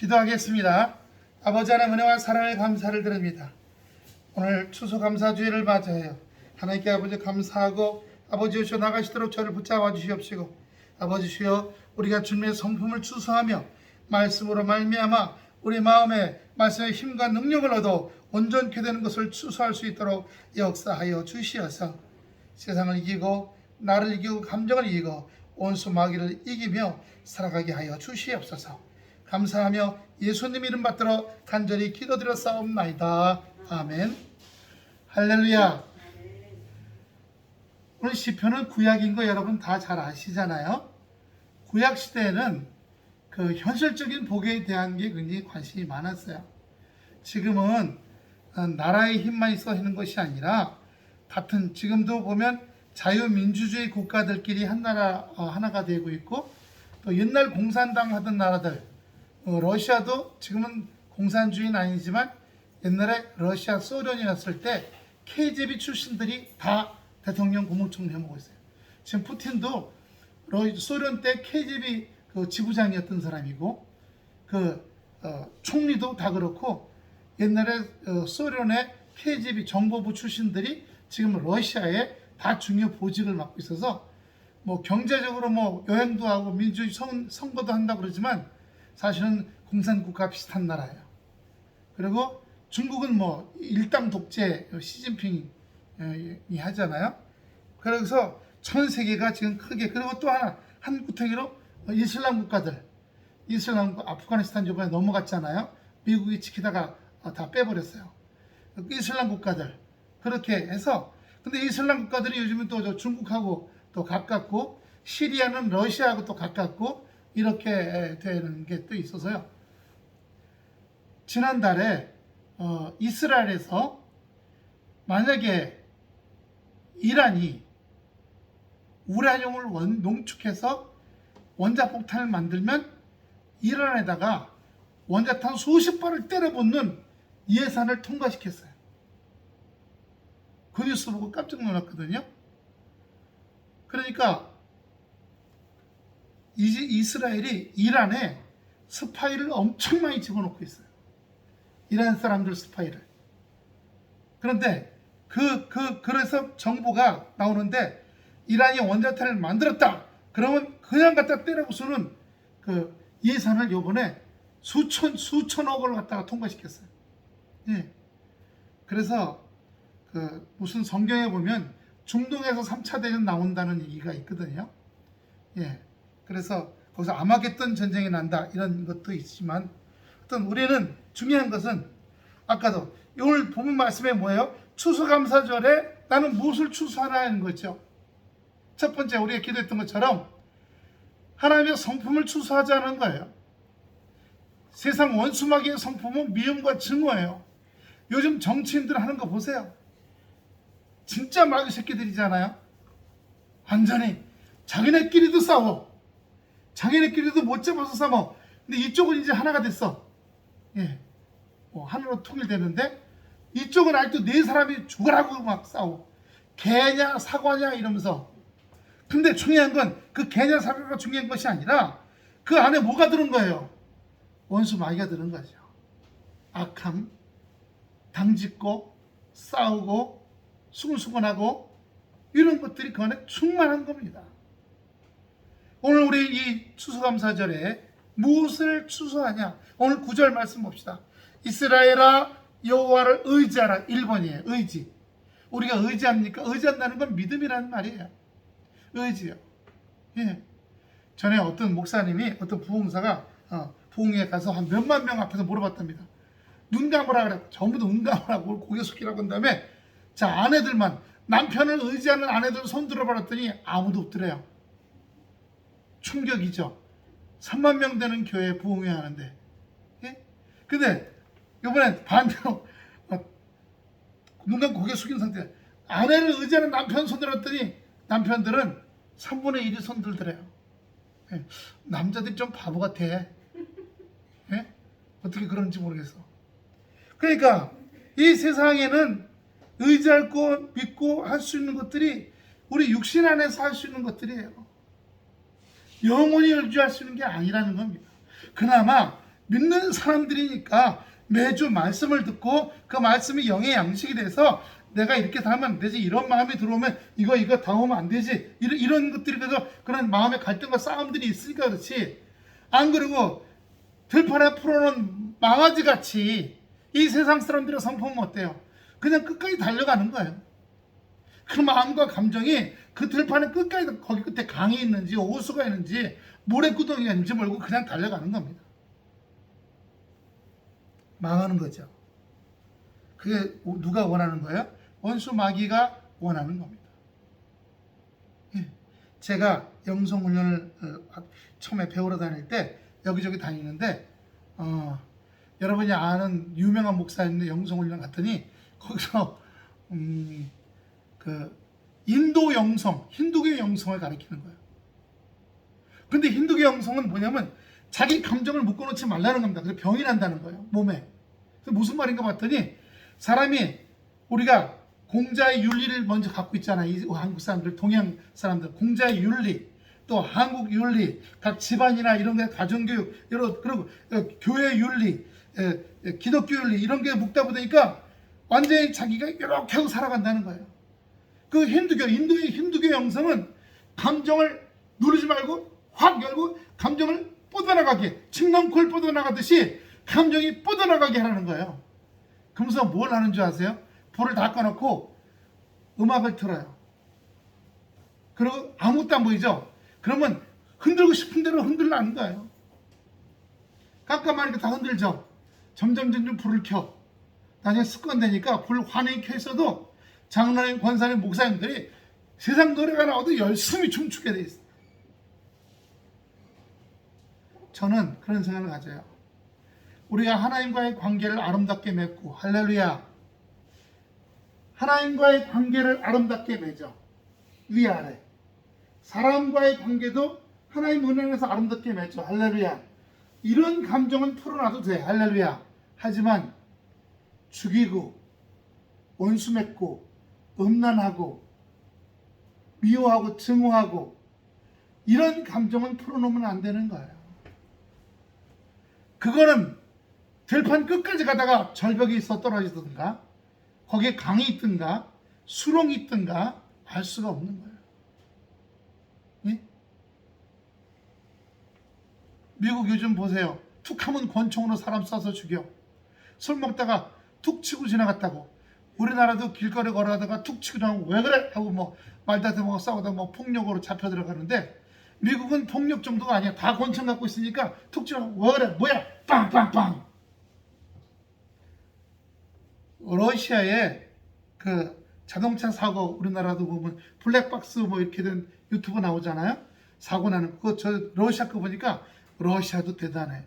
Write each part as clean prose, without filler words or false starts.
기도하겠습니다. 아버지 하나님 은혜와 사랑에 감사를 드립니다. 오늘 추수감사주일을 맞이하여 하나님께 아버지 감사하고 아버지 주여 나가시도록 저를 붙잡아 주시옵시고 아버지 주여 우리가 주님의 성품을 추수하며 말씀으로 말미암아 우리 마음에 말씀의 힘과 능력을 얻어 온전케 되는 것을 추수할 수 있도록 역사하여 주시어서 세상을 이기고 나를 이기고 감정을 이기고 온수 마귀를 이기며 살아가게 하여 주시옵소서. 감사하며 예수님 이름 받들어 간절히 기도드렸사옵나이다. 아멘. 할렐루야. 오늘 시편은 구약인 거 여러분 다 잘 아시잖아요. 구약 시대에는 그 현실적인 복에 대한 게 굉장히 관심이 많았어요. 지금은 나라의 힘만 있어 하는 것이 아니라 같은 지금도 보면 자유민주주의 국가들끼리 하나가 되고 있고 또 옛날 공산당 하던 나라들 러시아도 지금은 공산주의는 아니지만 옛날에 러시아 소련이었을 때 KGB 출신들이 다 대통령 국무총리 해먹고 있어요. 지금 푸틴도 소련 때 KGB 그 지부장이었던 사람이고 총리도 다 그렇고 옛날에 소련의 KGB 정보부 출신들이 지금 러시아에 다 중요 보직을 맡고 있어서 뭐 경제적으로 뭐 여행도 하고 민주주의 선거도 한다고 그러지만 사실은 공산국가 비슷한 나라예요. 그리고 중국은 뭐 일당 독재 시진핑이 하잖아요. 그래서 전 세계가 지금 크게 그리고 또 하나 한 구덩이로 이슬람 국가들 아프가니스탄 이번에 넘어갔잖아요. 미국이 지키다가 다 빼버렸어요. 이슬람 국가들 그렇게 해서 근데 이슬람 국가들이 요즘은 또 중국하고 또 가깝고 시리아는 러시아하고 또 가깝고 이렇게 되는 게 또 있어서요. 지난달에 이스라엘에서 만약에 이란이 우라늄을 농축해서 원자폭탄을 만들면 이란에다가 원자탄 수십 발을 때려붓는 예산을 통과시켰어요. 그 뉴스 보고 깜짝 놀랐거든요. 그러니까 이제 이스라엘이 이란에 스파이를 엄청 많이 집어넣고 있어요. 이란 사람들 스파이를. 그런데 그래서 정보가 나오는데 이란이 원자탄을 만들었다. 그러면 그냥 갖다 때려부수는 그 예산을 요번에 수천억을 갖다가 통과시켰어요. 예. 그래서 무슨 성경에 보면 중동에서 3차 대전 나온다는 얘기가 있거든요. 예. 그래서 거기서 아마겟돈 전쟁이 난다 이런 것도 있지만 어떤 우리는 중요한 것은 아까도 오늘 본문 말씀에 뭐예요? 추수감사절에 나는 무엇을 추수하라는 거죠. 첫 번째 우리가 기도했던 것처럼 하나님의 성품을 추수하자는 거예요. 세상 원수마귀의 성품은 미움과 증오예요. 요즘 정치인들 하는 거 보세요. 진짜 마귀 새끼들이잖아요. 완전히 자기네끼리도 싸워. 자기네끼리도 못 잡아서 싸워. 근데 이쪽은 이제 하나가 됐어. 예, 하나로 통일되는데 이쪽은 아직도 네 사람이 죽으라고 막 싸워. 개냐 사과냐 이러면서. 근데 중요한 건 그 개냐 사과가 중요한 것이 아니라 그 안에 뭐가 들은 거예요? 원수 마귀가 들은 거죠. 악함, 당짓고 싸우고 수근수근하고 이런 것들이 그 안에 충만한 겁니다. 오늘 우리 이 추수감사절에 무엇을 추수하냐? 오늘 9절 말씀 봅시다. 이스라엘아 여호와를 의지하라. 1번이에요. 의지. 우리가 의지합니까? 의지한다는 건 믿음이라는 말이에요. 의지요. 예. 전에 어떤 목사님이 어떤 부흥사가 부흥회에 가서 한 몇만 명 앞에서 물어봤답니다. 눈 감으라 그래. 전부 다 눈 감으라고 고개 숙이라고 한 다음에 자 아내들만 남편을 의지하는 아내들 손 들어봤더니 아무도 없더래요. 충격이죠. 3만 명 되는 교회 부흥회 하는데. 예? 근데 이번엔 반대로 눈 감고 고개 숙인 상태 아내를 의지하는 남편 손 들었더니 남편들은 3분의 1이 손 들더래요. 예? 남자들이 좀 바보 같아. 예? 어떻게 그런지 모르겠어. 그러니까 이 세상에는 의지할 것, 믿고 할 수 있는 것들이 우리 육신 안에서 할 수 있는 것들이에요. 영원히 의지할 수 있는 게 아니라는 겁니다. 그나마 믿는 사람들이니까 매주 말씀을 듣고 그 말씀이 영의 양식이 돼서 내가 이렇게 살면 안 되지, 이런 마음이 들어오면 이거 당하면 안 되지, 이런 것들이, 그래서 그런 마음의 갈등과 싸움들이 있으니까 그렇지. 안 그러고 들판에 풀어놓은 망아지같이 이 세상 사람들의 성품은 어때요? 그냥 끝까지 달려가는 거예요. 그 마음과 감정이 그 들판에 끝까지, 거기 끝에 강이 있는지 호수가 있는지 모래구덩이가 있는지 모르고 그냥 달려가는 겁니다. 망하는 거죠. 그게 누가 원하는 거예요? 원수 마귀가 원하는 겁니다. 제가 영성훈련을 처음에 배우러 다닐 때 여기저기 다니는데 여러분이 아는 유명한 목사님들 영성훈련 갔더니 거기서 그 인도 영성, 힌두교 영성을 가르치는 거예요. 근데 힌두교 영성은 뭐냐면 자기 감정을 묶어놓지 말라는 겁니다. 그래서 병이 난다는 거예요, 몸에. 그래서 무슨 말인가 봤더니, 사람이, 우리가 공자의 윤리를 먼저 갖고 있잖아요. 이 한국 사람들, 동양 사람들, 공자의 윤리, 또 한국 윤리, 각 집안이나 이런 게 가정교육, 그리고 교회 윤리, 기독교 윤리, 이런 게 묶다 보니까 완전히 자기가 이렇게 하고 살아간다는 거예요. 그 인도의 힌두교 영성은 감정을 누르지 말고 확 열고 감정을 뻗어나가게, 침낭콜 뻗어나가듯이 감정이 뻗어나가게 하라는 거예요. 그러면서 뭘 하는 줄 아세요? 불을 다 꺼놓고 음악을 틀어요. 그리고 아무것도 안 보이죠? 그러면 흔들고 싶은 대로 흔들라는 거예요. 깜깜하니까 다 흔들죠. 점점 불을 켜. 나중에 습관되니까 불 환히 켜 있어도 장로님, 권사님, 목사님들이 세상 노래가 나와도 열심히 춤추게 돼 있어요. 저는 그런 생각을 가져요. 우리가 하나님과의 관계를 아름답게 맺고, 할렐루야, 하나님과의 관계를 아름답게 맺어. 위아래 사람과의 관계도 하나님 은혜 안에서 아름답게 맺어. 할렐루야. 이런 감정은 풀어놔도 돼. 할렐루야. 하지만 죽이고 원수 맺고 음란하고 미워하고 증오하고 이런 감정은 풀어놓으면 안 되는 거예요. 그거는 들판 끝까지 가다가 절벽이 있어 떨어지든가, 거기에 강이 있든가 수렁이 있든가 알 수가 없는 거예요. 예? 미국 요즘 보세요. 툭 하면 권총으로 사람 쏴서 죽여. 술 먹다가 툭 치고 지나갔다고. 우리나라도 길거리 걸어가다가 툭 치고 나면 왜 그래? 하고 뭐 말다툼하고 싸우다 뭐 폭력으로 잡혀 들어가는데, 미국은 폭력 정도가 아니야. 다 권총 갖고 있으니까 툭 치면 왜 그래? 뭐야? 빵빵빵. 러시아의 그 자동차 사고, 우리나라도 보면 블랙박스 뭐 이렇게 된 유튜브 나오잖아요. 사고 나는 그거, 저 러시아 거 보니까 러시아도 대단해.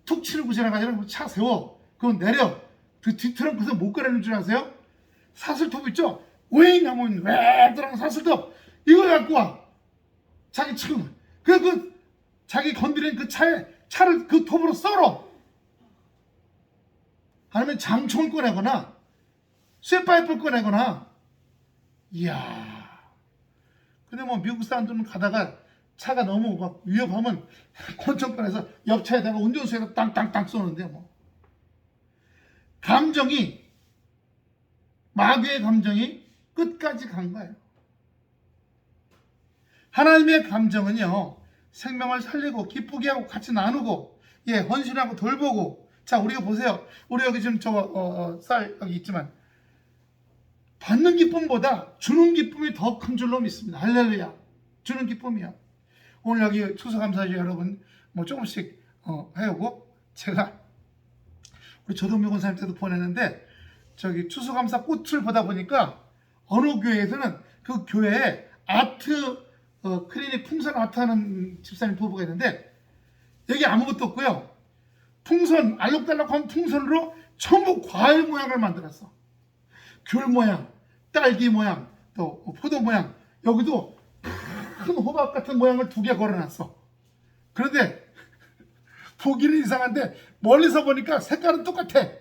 툭 치르고 지나가잖아요. 차 세워. 그건 내려. 그 뒷트렁크에서 못 꺼내는 줄 아세요? 사슬톱 있죠? 왜 하면 왜 들어간 사슬톱 이거 갖고 와. 자기 지금 그 자기 건드린 그 차를 그 톱으로 썰어. 아니면 장총을 꺼내거나 쇠파이프를 꺼내거나. 이야. 근데 뭐 미국 사람들은 가다가 차가 너무 막 위협하면 권총 꺼내서 옆 차에다가 운전수에다 땅땅땅 쏘는데, 뭐 감정이, 마귀의 감정이 끝까지 간 거예요. 하나님의 감정은요, 생명을 살리고 기쁘게 하고 같이 나누고, 헌신하고 돌보고. 자, 우리가 보세요. 우리 여기 지금 쌀 여기 있지만, 받는 기쁨보다 주는 기쁨이 더 큰 줄로 믿습니다. 할렐루야. 주는 기쁨이요. 오늘 여기 추수감사절 여러분 뭐 조금씩 해오고, 제가 우리 조동명 권사님한테도 보냈는데, 저기 추수감사 꽃을 보다 보니까 어느 교회에서는 그 교회에 아트 클리닉 풍선 아트 하는 집사님 부부가 있는데, 여기 아무것도 없고요, 풍선 알록달록한 풍선으로 전부 과일 모양을 만들었어. 귤 모양, 딸기 모양, 또 포도 모양, 여기도 큰 호박 같은 모양을 2개 걸어놨어. 그런데 보기는 이상한데 멀리서 보니까 색깔은 똑같아.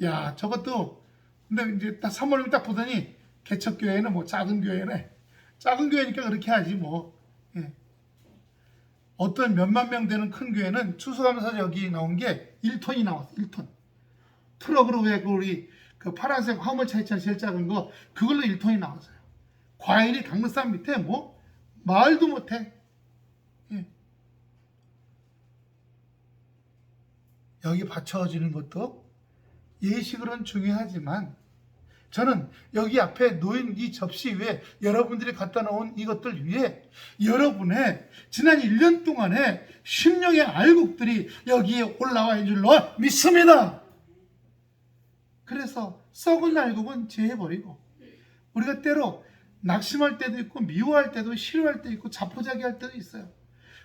야, 저것도. 근데 이제 딱 사모님이 딱 보더니 개척교회는 뭐 작은 교회네. 작은 교회니까 그렇게 하지 뭐. 예. 어떤 몇만 명 되는 큰 교회는 추수감사절기 나온 게 1톤이 나왔어. 1톤. 트럭으로 왜 우리 그 파란색 화물차 있잖아. 제일 작은 거. 그걸로 1톤이 나왔어요. 과일이 강릉산 밑에 뭐 말도 못해. 예. 여기 받쳐지는 것도 예식으로는 중요하지만 저는 여기 앞에 놓인 이 접시 위에 여러분들이 갖다 놓은 이것들 위에 여러분의 지난 1년 동안의 심령의 알곡들이 여기에 올라와 있는 줄로 믿습니다. 그래서 썩은 알곡은 제해버리고 우리가 때로 낙심할 때도 있고 미워할 때도 싫어할 때도 있고 자포자기할 때도 있어요.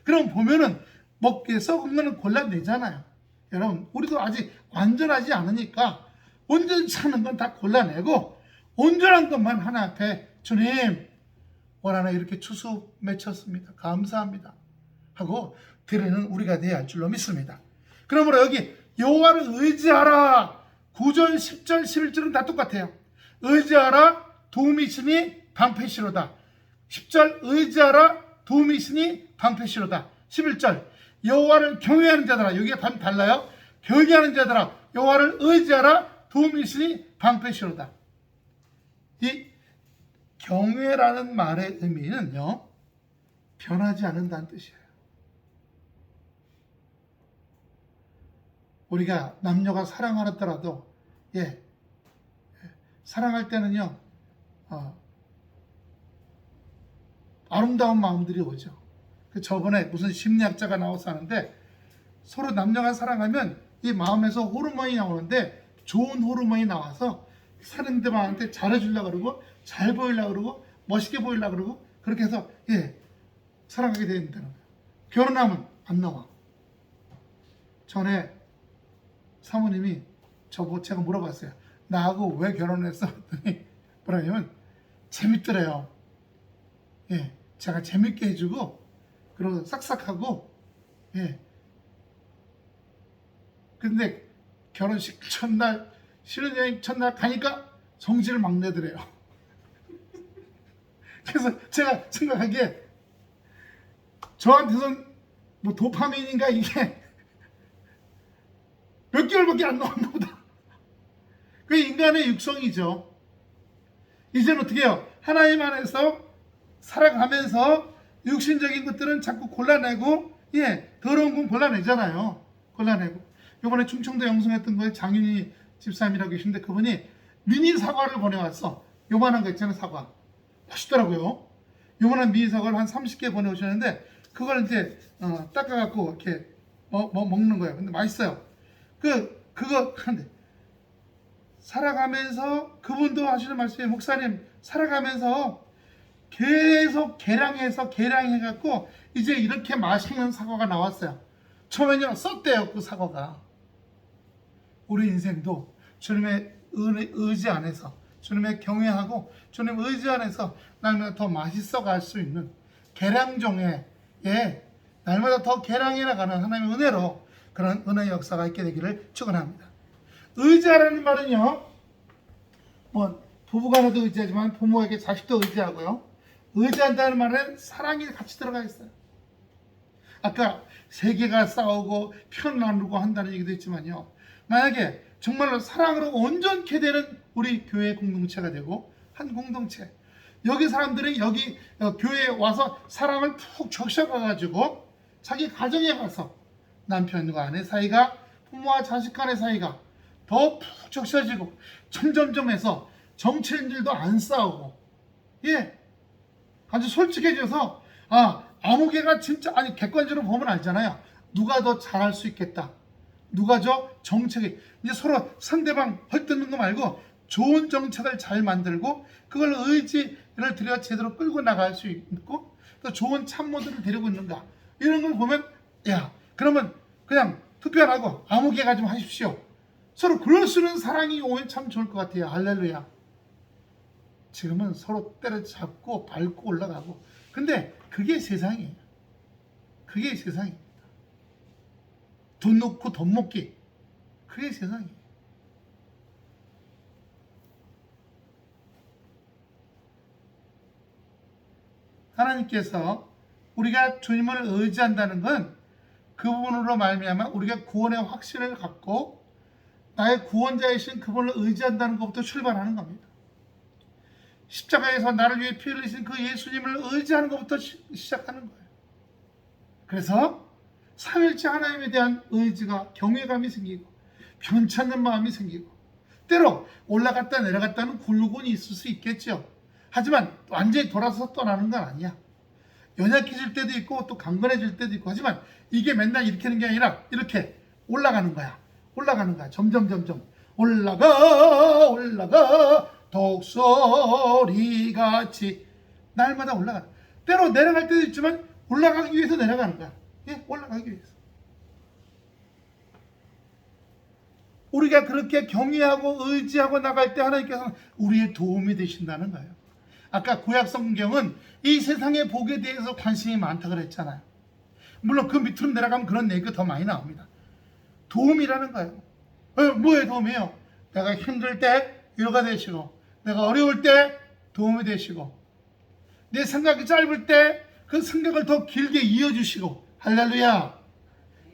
그럼 보면은 먹게 썩은 거는 골라내잖아요. 여러분 우리도 아직 완전하지 않으니까 온전치 않은 건 다 골라내고 온전한 것만 하나 앞에 주님 올 한해 이렇게 추수 맺혔습니다. 감사합니다 하고 드리는 우리가 돼야 할 줄로 믿습니다. 그러므로 여기 여호와를 의지하라 9절 10절 11절은 다 똑같아요. 의지하라 도움이 있으니 방패시로다. 10절 의지하라 도움이 있으니 방패시로다. 11절 여호와를 경외하는 자들아. 여기가 반 달라요. 경외하는 자들아 여호와를 의지하라 도움이 있으니 방패시로다. 이 경외라는 말의 의미는요 변하지 않는다는 뜻이에요. 우리가 남녀가 사랑하더라도 사랑할 때는요 아름다운 마음들이 오죠. 저번에 무슨 심리학자가 나와서 하는데 서로 남녀가 사랑하면 이 마음에서 호르몬이 나오는데 좋은 호르몬이 나와서 상대방한테 잘해주려고 그러고 잘 보이려고 그러고 멋있게 보이려고 그러고 그렇게 해서 사랑하게 된다는 거예요. 결혼하면 안 나와. 전에 사모님이 제가 물어봤어요. 나하고 왜 결혼했어? 했더니 뭐라냐면 재밌더래요. 제가 재밌게 해주고 그리고 싹싹하고 근데 결혼식 첫날 신혼여행 첫날 가니까 성질을 막 내더래요. 그래서 제가 생각하기에 저한테선 뭐 도파민인가 이게 몇 개월밖에 안 나왔나 보다. 그게 인간의 육성이죠. 이제는 어떻게 해요? 하나님 안에서 살아가면서 육신적인 것들은 자꾸 골라내고 더러운 건 골라내잖아요. 골라내고 이번에 충청도 영성했던 거에 장윤희 집사님이라고 계신데 그분이 미니 사과를 보내왔어. 요만한 거 있잖아요. 사과 맛있더라고요. 요만한 미니 사과를 한 30개 보내오셨는데 그걸 이제 닦아갖고 이렇게 먹는 거예요. 근데 맛있어요. 그거 하는데 살아가면서 그분도 하시는 말씀이 목사님 살아가면서 계속 계량해갖고 이제 이렇게 맛있는 사과가 나왔어요. 처음에는요 썼대요. 그 사과가. 우리 인생도 주님의 의지 안에서 주님의 경외하고 주님 의지 안에서 날마다 더 맛있어 갈 수 있는 계량종의 날마다 더 계량해 나가는 하나님의 은혜로 그런 은혜의 역사가 있게 되기를 축원합니다. 의지하라는 말은요 뭐 부부간에도 의지하지만 부모에게 자식도 의지하고요. 의지한다는 말은 사랑이 같이 들어가 있어요. 아까 세계가 싸우고 편 나누고 한다는 얘기도 있지만요. 만약에 정말로 사랑으로 온전케 되는 우리 교회 공동체가 되고 한 공동체 여기 사람들이 여기 교회에 와서 사랑을 푹 적셔가지고 자기 가정에 가서 남편과 아내 사이가 부모와 자식 간의 사이가 더 푹 적셔지고 점점점 해서 정치인들도 안 싸우고 아주 솔직해져서 아무개가 진짜 객관적으로 보면 알잖아요. 누가 더 잘할 수 있겠다. 누가 정책이 이제 서로 상대방 헐뜯는 거 말고 좋은 정책을 잘 만들고 그걸 의지를 들여 제대로 끌고 나갈 수 있고 또 좋은 참모들을 데리고 있는가 이런 걸 보면 그러면 그냥 투표 안 하고 아무개가 좀 하십시오. 서로 그럴 수 있는 사랑이 오면 참 좋을 것 같아요. 할렐루야. 지금은 서로 때려잡고 밟고 올라가고 근데 그게 세상이에요. 그게 세상입니다. 돈 놓고 돈 먹기 그게 세상이에요. 하나님께서 우리가 주님을 의지한다는 건 그분으로 말미암아 우리가 구원의 확신을 갖고 나의 구원자이신 그분을 의지한다는 것부터 출발하는 겁니다. 십자가에서 나를 위해 피 흘리신 그 예수님을 의지하는 것부터 시작하는 거예요. 그래서 삼일째 하나님에 대한 의지가 경외감이 생기고 편찮는 마음이 생기고 때로 올라갔다 내려갔다는 굴곡은 있을 수 있겠죠. 하지만 완전히 돌아서 떠나는 건 아니야. 연약해질 때도 있고 또 강건해질 때도 있고 하지만 이게 맨날 이렇게 하는 게 아니라 이렇게 올라가는 거야. 올라가는 거야. 점점 올라가 독소리같이 날마다 올라가. 때로 내려갈 때도 있지만 올라가기 위해서 내려가는 거야. 예, 올라가기 위해서. 우리가 그렇게 경외하고 의지하고 나갈 때 하나님께서는 우리의 도움이 되신다는 거예요. 아까 구약 성경은 이 세상의 복에 대해서 관심이 많다 그랬잖아요. 물론 그 밑으로 내려가면 그런 얘기가 더 많이 나옵니다. 도움이라는 거예요. 뭐의 도움이에요? 내가 힘들 때 위로가 되시고, 내가 어려울 때 도움이 되시고, 내 생각이 짧을 때 그 생각을 더 길게 이어주시고, 할렐루야.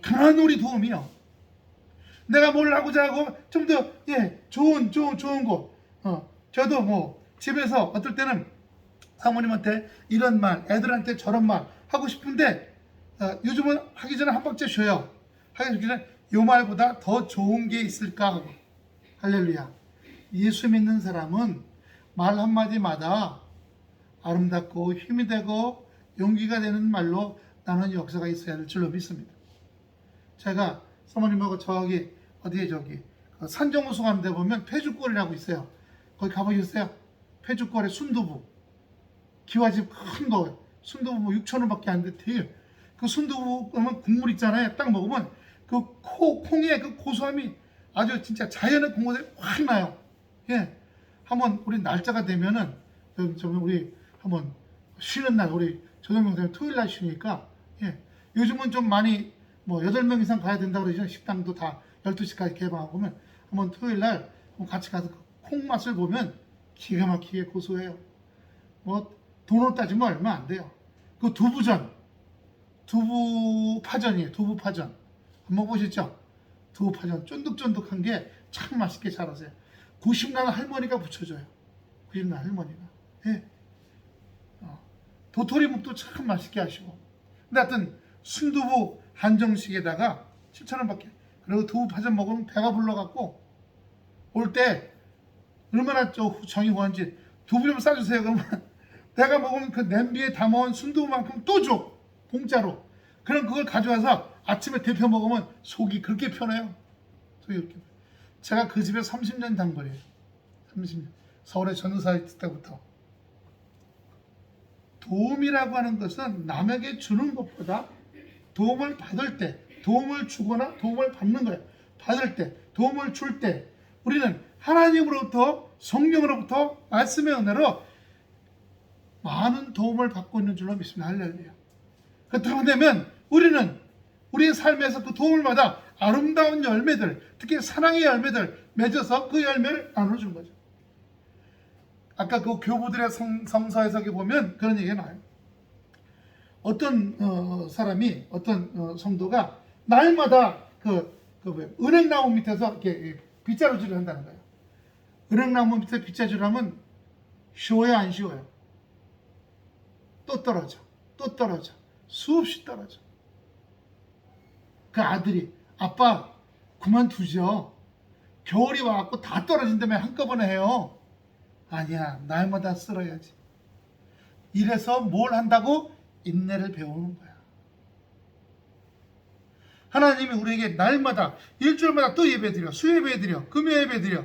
그런 우리 도움이요. 내가 뭘 하고자 하고 좀 더 좋은 거. 저도 뭐 집에서 어떨 때는 사모님한테 이런 말, 애들한테 저런 말 하고 싶은데 요즘은 하기 전에 한 박자 쉬어요. 하기 전에 요 말보다 더 좋은 게 있을까 하고. 할렐루야. 예수 믿는 사람은 말 한마디마다 아름답고 힘이 되고 용기가 되는 말로 나는 역사가 있어야 될 줄로 믿습니다. 제가 사모님하고 저기 산정호수 가는 데 보면 폐주골이라고 있어요. 거기 가보셨어요? 폐주골에 순두부 기와집 큰 거 순두부 뭐 6,000원밖에 안 돼. 되게 그 순두부 그러면 국물 있잖아요. 딱 먹으면 그 콩의 그 고소함이 아주 진짜 자연의 공원에 확 나요. 예, 한번 우리 날짜가 되면은 우리 한번 쉬는 날 우리 조정명사님 토요일 날 쉬니까 요즘은 좀 많이 뭐 8명 이상 가야 된다고 그러죠. 식당도 다 12시까지 개방하고 그러면 한번 토요일 날 같이 가서 콩 맛을 보면 기가 막히게 고소해요. 뭐 돈으로 따지면 얼마 안 돼요. 그 두부파전이에요. 두부파전 한번 보셨죠? 두부파전 쫀득쫀득한 게 참 맛있게 잘하세요. 90날 할머니가 부쳐줘요. 90날 할머니가. 예. 도토리묵도 참 맛있게 하시고. 근데 하여튼 순두부 한정식에다가 7,000원밖에. 그리고 두부파전 먹으면 배가 불러갖고 올 때 얼마나 정이 후한지 두부 좀 싸주세요. 그러면 내가 먹으면 그 냄비에 담아온 순두부만큼 또 줘. 공짜로. 그럼 그걸 가져와서 아침에 데펴 먹으면 속이 그렇게 편해요. 속이 그렇게 편해요. 제가 그 집에 30년 단골이에요. 30년. 서울에 전도사 있을 때부터. 도움이라고 하는 것은 남에게 주는 것보다 도움을 받을 때, 도움을 주거나 도움을 받는 거예요. 받을 때, 도움을 줄 때 우리는 하나님으로부터 성령으로부터 말씀의 은혜로 많은 도움을 받고 있는 줄로 믿습니다. 할렐루야. 그렇다고 되면 우리는 우리의 삶에서 그 도움을 받아 아름다운 열매들, 특히 사랑의 열매들 맺어서 그 열매를 나눠준 거죠. 아까 그 교부들의 성서에서 보면 그런 얘기가 나와요. 어떤 사람이 어떤 성도가 날마다 은행나무 밑에서 이렇게 빗자루질을 한다는 거예요. 은행나무 밑에 빗자루질 하면 쉬워요, 안 쉬워요? 또 떨어져, 또 떨어져, 수없이 떨어져. 그 아들이 아빠 그만두죠. 겨울이 와갖고 다 떨어진다며 한꺼번에 해요. 아니야, 날마다 쓸어야지. 이래서 뭘 한다고? 인내를 배우는 거야. 하나님이 우리에게 날마다 일주일마다 또 예배드려, 수예배드려, 금요예배드려,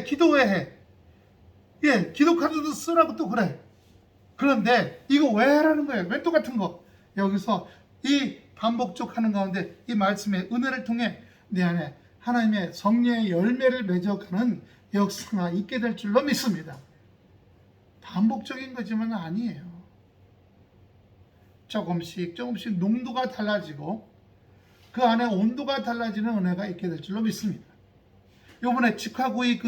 기도회 해, 기도 카드도 쓰라고 또 그래. 그런데 이거 왜 하라는 거예요? 왜 똑같은 거? 여기서 이 반복적 하는 가운데 이 말씀의 은혜를 통해 내 안에 하나님의 성령의 열매를 맺어가는 역사가 있게 될 줄로 믿습니다. 반복적인 거지만 아니에요. 조금씩 농도가 달라지고 그 안에 온도가 달라지는 은혜가 있게 될 줄로 믿습니다. 요번에 직화구이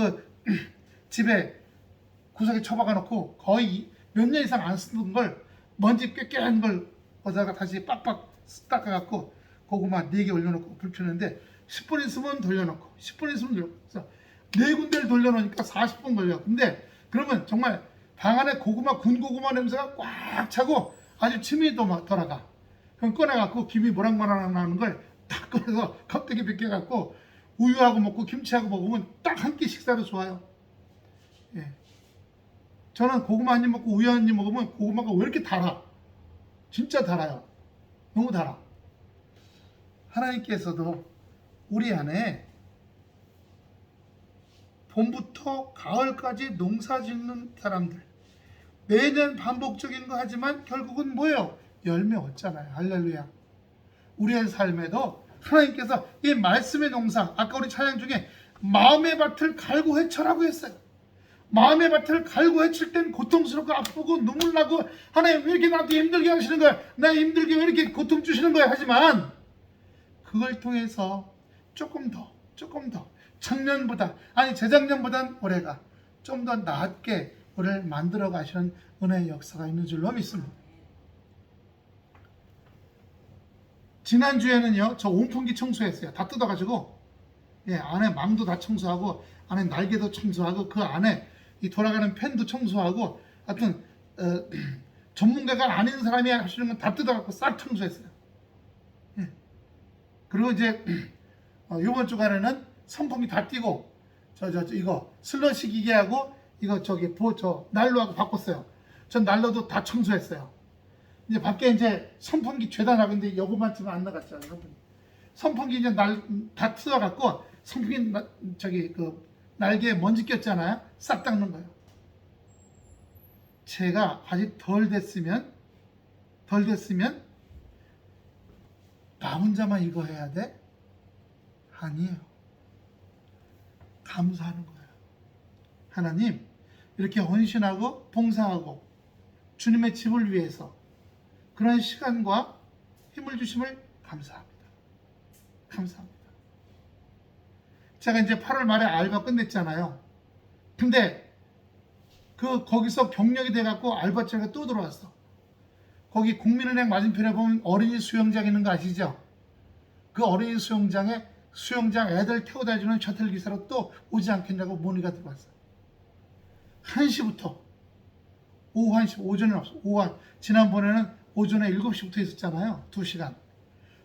집에 구석에 처박아 놓고 거의 몇 년 이상 안 쓰는 걸 먼지 꽤 한 걸 벗어가 다시 빡빡 닦아갖고 고구마 4개 올려놓고 불 펴는데 10분 있으면 돌려놓고 10분 있으면 돌려놓고 그래서 4군데를 돌려놓으니까 40분 걸려. 근데 그러면 정말 방 안에 고구마 군 고구마 냄새가 꽉 차고 아주 침이 또 돌아가. 그럼 꺼내갖고 김이 모락모락 나는 걸 딱 꺼내서 껍데기 벗겨갖고 우유하고 먹고 김치하고 먹으면 딱 한 끼 식사로 좋아요. 예. 저는 고구마 한 입 먹고 우유 한 입 먹으면 고구마가 왜 이렇게 달아? 진짜 달아요. 너무 달아. 하나님께서도 우리 안에 봄부터 가을까지 농사 짓는 사람들 매년 반복적인 거 하지만 결국은 뭐예요? 열매 얻잖아요. 할렐루야. 우리의 삶에도 하나님께서 이 말씀의 농사, 아까 우리 찬양 중에 마음의 밭을 갈고 헤쳐라고 했어요. 마음의 밭을 갈고 헤칠 땐 고통스럽고 아프고 눈물 나고 하나님 왜 이렇게 나한테 힘들게 하시는 거야? 나 힘들게 왜 이렇게 고통 주시는 거야? 하지만 그걸 통해서 조금 더 작년보다 아니 재작년보단 올해가 좀 더 낫게 우리를 만들어 가시는 은혜의 역사가 있는 줄로 믿습니다. 지난주에는요 저 온풍기 청소했어요. 다 뜯어가지고 안에 망도 다 청소하고 안에 날개도 청소하고 그 안에 이 돌아가는 팬도 청소하고 하여튼 전문가가 아닌 사람이 하시는 건 다 뜯어갖고 싹 청소했어요. 그리고 이제 이번 주간에는 선풍기 다 띄고 이거 슬러시 기계하고 이거 난로하고 바꿨어요. 전 난로도 다 청소했어요. 이제 밖에 이제 선풍기 죄다 나갔는데 요거만큼은 안 나갔잖아요. 선풍기 이제 다 뜯어갖고 선풍기 날개에 먼지 꼈잖아요. 싹 닦는 거예요. 제가 아직 덜 됐으면 나 혼자만 이거 해야 돼? 아니에요. 감사하는 거예요. 하나님 이렇게 헌신하고 봉사하고 주님의 집을 위해서 그런 시간과 힘을 주심을 감사합니다. 감사합니다. 제가 이제 8월 말에 알바 끝냈잖아요. 근데 거기서 경력이 돼갖고 알바처가 또 들어왔어. 거기 국민은행 맞은편에 보면 어린이 수영장 있는 거 아시죠? 그 어린이 수영장 애들 태워다 주는 셔틀 기사로 또 오지 않겠냐고 문의가 들어왔어. 1시부터 오후 1시, 오전에 없어. 지난번에는 오전에 7시부터 있었잖아요. 2시간.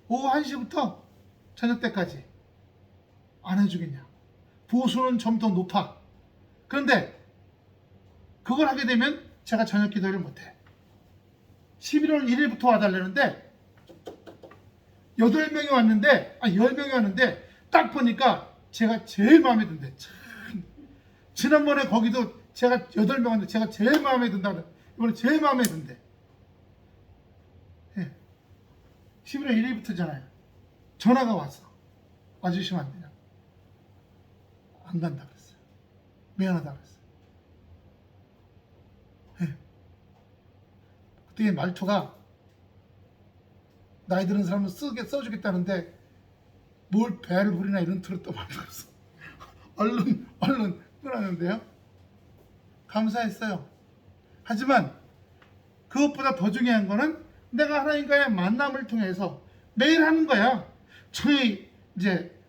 오후 1시부터 저녁 때까지 안 해주겠냐. 보수는 좀 더 높아. 그런데 그걸 하게 되면 제가 저녁 기도를 못해. 11월 1일부터 와달라는데 10명이 왔는데 딱 보니까 제가 제일 마음에 든대. 참. 지난번에 거기도 제가 8명 왔는데 제가 제일 마음에 든다. 이번에 제일 마음에 든대. 11월 1일부터잖아요. 전화가 왔어. 와주시면 안 되냐. 안 간다 그랬어요. 미안하다 그랬어요. 그때 말투가 나이 드는 사람은 써주겠다는데 뭘 배를 부리나 이런 틀을 또 만들었어. 얼른 끊었는데요. 감사했어요. 하지만 그것보다 더 중요한 거는 내가 하나님과의 만남을 통해서 매일 하는 거야. 저희 이제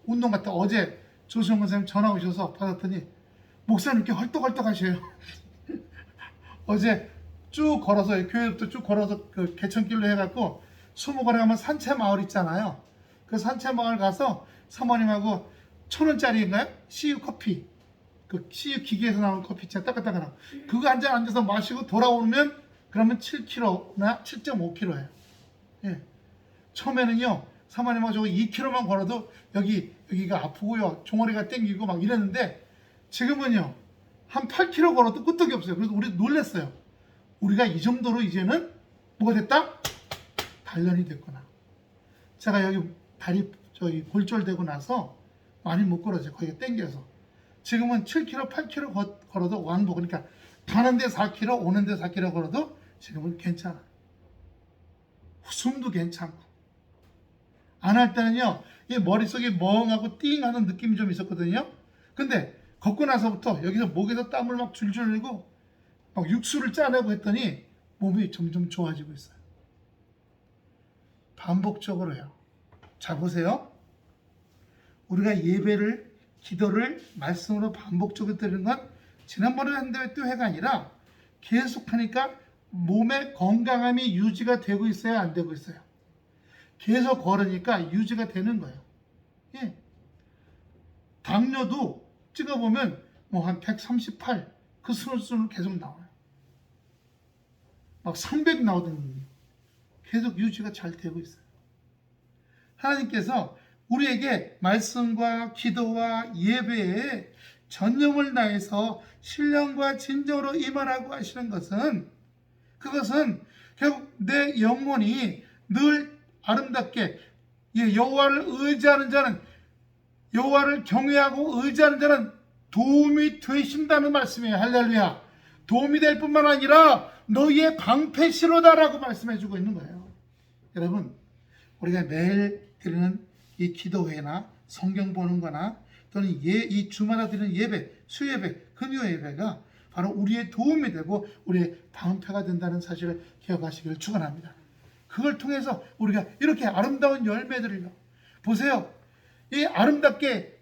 운동 갔다 어제 조수영 선생님 전화 오셔서 받았더니 목사님 이렇게 헐떡헐떡 하셔요. 어제 쭉 걸어서 교회부터 쭉 걸어서 그 개천길로 해갖고 수목원에 가면 산채 마을 있잖아요. 그 산채 마을 가서 사모님하고 1,000원짜리인가요? CU 커피, 그 CU 기계에서 나오는 커피 진짜 따끈따끈하고 그거 한 잔 앉아서 마시고 돌아오면 그러면 7kg나 7.5kg예요. 처음에는요 사모님하고 저거 2kg만 걸어도 여기가 아프고요 종아리가 땡기고 막 이랬는데 지금은요 한 8kg 걸어도 끄떡이 없어요. 그래서 우리 놀랬어요. 우리가 이 정도로 이제는 뭐가 됐다? 단련이 됐구나. 제가 여기 다리 골절되고 나서 많이 못 걸어져요. 거기가 땡겨서. 지금은 7kg, 8kg 걸어도 왕복. 그러니까 가는데 4kg, 오는데 4kg 걸어도 지금은 괜찮아. 숨도 괜찮고. 안 할 때는요, 이 머릿속이 멍하고 띵하는 느낌이 좀 있었거든요. 근데 걷고 나서부터 여기서 목에서 땀을 막 줄줄 흘리고 막 육수를 짜내고 했더니 몸이 점점 좋아지고 있어요. 반복적으로요. 자, 보세요. 우리가 예배를, 기도를 말씀으로 반복적으로 드리는 건 지난번에 한 대회 또 해가 아니라 계속 하니까 몸의 건강함이 유지가 되고 있어요, 안 되고 있어요? 계속 걸으니까 유지가 되는 거예요. 예. 당뇨도 찍어보면 뭐 한 138, 그 수준으로 계속 나와요. 막 300 나오던 계속 유지가 잘 되고 있어요. 하나님께서 우리에게 말씀과 기도와 예배에 전념을 다해서 신령과 진정으로 임하라고 하시는 것은, 그것은 결국 내 영혼이 늘 아름답게, 여호와를 의지하는 자는, 여호와를 경외하고 의지하는 자는 도움이 되신다는 말씀이에요. 할렐루야. 도움이 될 뿐만 아니라 너희의 방패시로다라고 말씀해 주고 있는 거예요. 여러분, 우리가 매일 드리는 이 기도회나 성경 보는 거나 또는 이 주마다 드리는 예배, 수예배, 금요 예배가 바로 우리의 도움이 되고 우리의 방패가 된다는 사실을 기억하시기를 축원합니다. 그걸 통해서 우리가 이렇게 아름다운 열매들을요. 보세요. 이 아름답게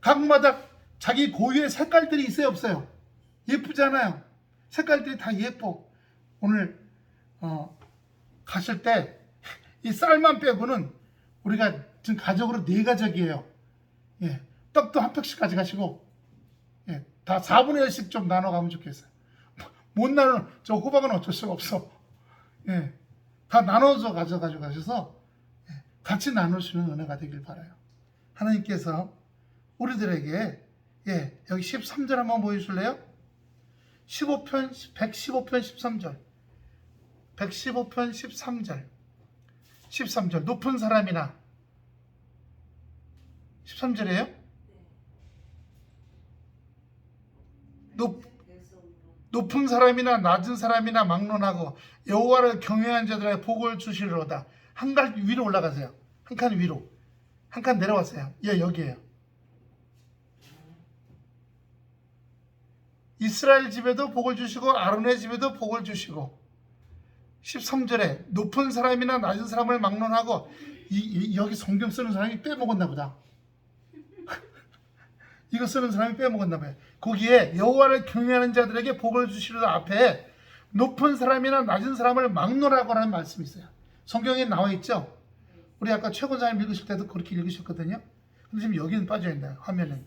각마다 자기 고유의 색깔들이 있어요, 없어요? 예쁘잖아요. 색깔들이 다 예뻐. 오늘 가실 때 이 쌀만 빼고는 우리가 지금 가족으로 4가족이에요. 예, 떡도 한 팩씩 가져가시고, 예, 다 4분의 1씩 좀 나눠가면 좋겠어요. 못 나누는, 저 호박은 어쩔 수가 없어. 예, 다 나눠서 가져가셔서 같이 나눌 수 있는 은혜가 되길 바라요. 하나님께서 우리들에게, 여기 13절 한번 보여줄래요? 115편 13절. 115편 13절. 높은 사람이나, 13절이에요? 높은 사람이나 낮은 사람이나 막론하고 여호와를 경외한 자들에게 복을 주시리로다. 한 칸 위로 올라가세요. 한 칸 위로. 한 칸 내려왔어요. 여기에요. 이스라엘 집에도 복을 주시고 아론의 집에도 복을 주시고, 13절에 높은 사람이나 낮은 사람을 막론하고, 여기 성경 쓰는 사람이 빼먹었나 보다. 이거 쓰는 사람이 빼먹었나 봐요. 거기에 여호와를 경외하는 자들에게 복을 주시리로다 앞에 높은 사람이나 낮은 사람을 막론하고 라는 말씀이 있어요. 성경에 나와 있죠? 우리 아까 최권사님 읽으실 때도 그렇게 읽으셨거든요. 근데 지금 여기는 빠져있나요? 화면에.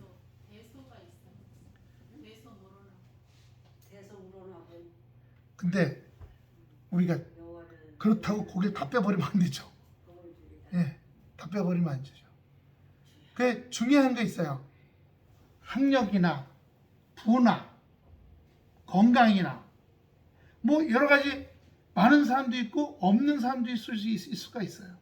근데 우리가 그렇다고 고기를 다 빼버리면 안 되죠. 다 빼버리면 안 되죠. 그게 중요한 게 있어요. 학력이나 부나 건강이나 뭐 여러 가지 많은 사람도 있고 없는 사람도 있을 수가 있어요.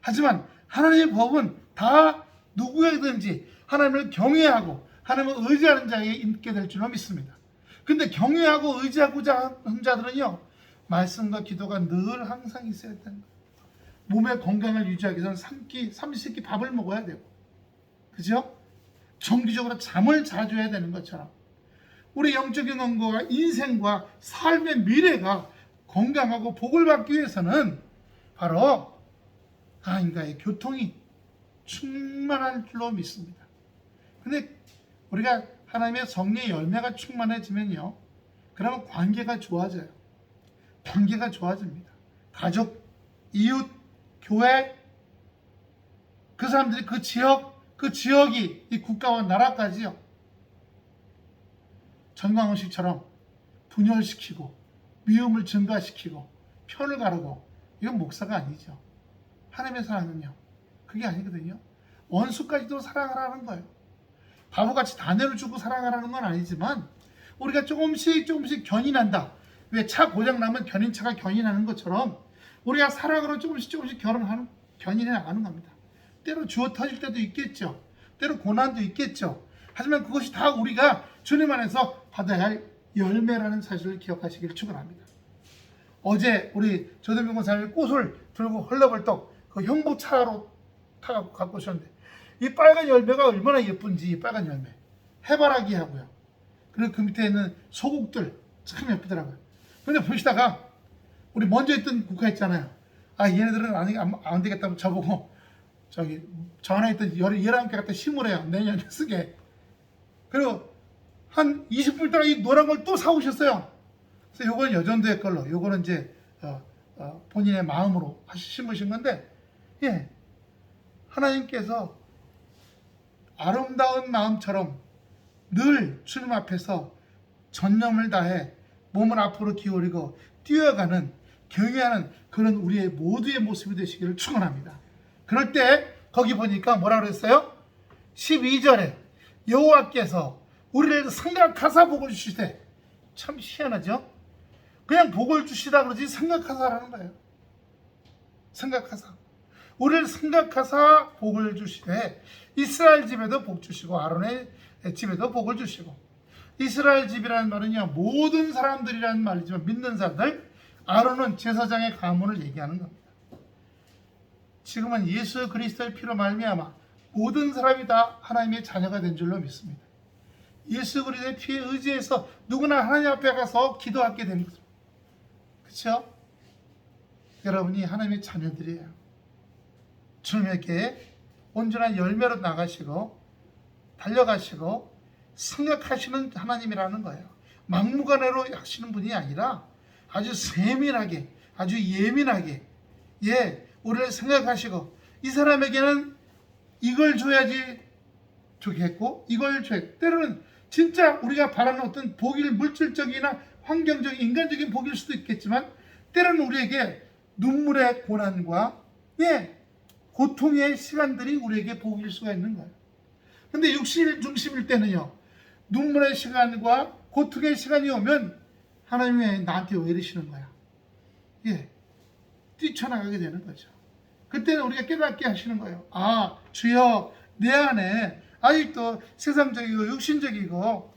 하지만 하나님의 법은 다 누구에든지 하나님을 경외하고 하나님을 의지하는 자에게 있게 될 줄로 믿습니다. 근데 경외하고 의지하고자 하는 자들은요, 말씀과 기도가 늘 항상 있어야 된다. 몸의 건강을 유지하기 위해서는 삼시세끼 밥을 먹어야 되고, 그죠? 정기적으로 잠을 자주 해야 되는 것처럼 우리 영적인 건강과 인생과 삶의 미래가 건강하고 복을 받기 위해서는 바로 하나님과의 교통이 충만할 줄로 믿습니다. 근데 우리가 하나님의 성령의 열매가 충만해지면요, 그러면 관계가 좋아져요. 관계가 좋아집니다. 가족, 이웃, 교회, 그 사람들이 그 지역이 이 국가와 나라까지요, 전광훈씨처럼 분열시키고 미움을 증가시키고 편을 가르고, 이건 목사가 아니죠. 하나님의 사랑은요, 그게 아니거든요. 원수까지도 사랑하라는 거예요. 바보같이 다 내려주고 사랑하라는 건 아니지만, 우리가 조금씩 견인한다. 왜 차 고장나면 견인차가 견인하는 것처럼 우리가 사랑으로 조금씩 견인해 나가는 겁니다. 때로 주어 터질 때도 있겠죠. 때로 고난도 있겠죠. 하지만 그것이 다 우리가 주님 안에서 받아야 할 열매라는 사실을 기억하시기를 축원합니다. 어제 우리 조대명 권사님이 꽃을 들고 헐레벌떡 그 형부차로 타고 갖고 오셨는데, 이 빨간 열매가 얼마나 예쁜지, 이 빨간 열매. 해바라기 하고요. 그리고 그 밑에 있는 소국들 참 예쁘더라고요. 근데 보시다가 우리 먼저 있던 국화 있잖아요. 얘네들은 안 되겠다면 저보고 저 안에 있던 11개 갖다 심으래요. 내년에 쓰게. 그리고 한 20분 있다가 이 노란 걸 또 사오셨어요. 그래서 요거는 여전도의 걸로, 요거는 이제 본인의 마음으로 심으신 건데, 예, 하나님께서 아름다운 마음처럼 늘 주님 앞에서 전념을 다해 몸을 앞으로 기울이고 뛰어가는, 경외하는 그런 우리의 모두의 모습이 되시기를 축원합니다. 그럴 때 거기 보니까 뭐라 그랬어요? 12절에 여호와께서 우리를 생각하사 복을 주시되, 참 희한하죠? 그냥 복을 주시다 그러지 생각하사라는 거예요. 생각하사. 우리를 생각하사 복을 주시되 이스라엘 집에도 복 주시고 아론의 집에도 복을 주시고. 이스라엘 집이라는 말은요, 모든 사람들이라는 말이지만 믿는 사람들, 아론은 제사장의 가문을 얘기하는 겁니다. 지금은 예수 그리스도의 피로 말미암아 모든 사람이 다 하나님의 자녀가 된 줄로 믿습니다. 예수 그리스도의 피에 의지해서 누구나 하나님 앞에 가서 기도하게 되는 거죠. 그렇죠? 여러분이 하나님의 자녀들이에요. 주님에게 온전한 열매로 나가시고 달려가시고 생각하시는 하나님이라는 거예요. 막무가내로 하시는 분이 아니라 아주 세밀하게, 아주 예민하게, 우리를 생각하시고, 이 사람에게는 이걸 줘야지 좋겠고, 이걸 줘야, 때로는 진짜 우리가 바라는 어떤 복일, 물질적이나 환경적인, 인간적인 복일 수도 있겠지만, 때로는 우리에게 눈물의 고난과 고통의 시간들이 우리에게 복일 수가 있는 거예요. 근데 육신 중심일 때는요, 눈물의 시간과 고통의 시간이 오면 하나님이 나한테 왜 이러시는 거야? 뛰쳐나가게 되는 거죠. 그때는 우리가 깨닫게 하시는 거예요. 아, 주여, 내 안에 아직도 세상적이고 육신적이고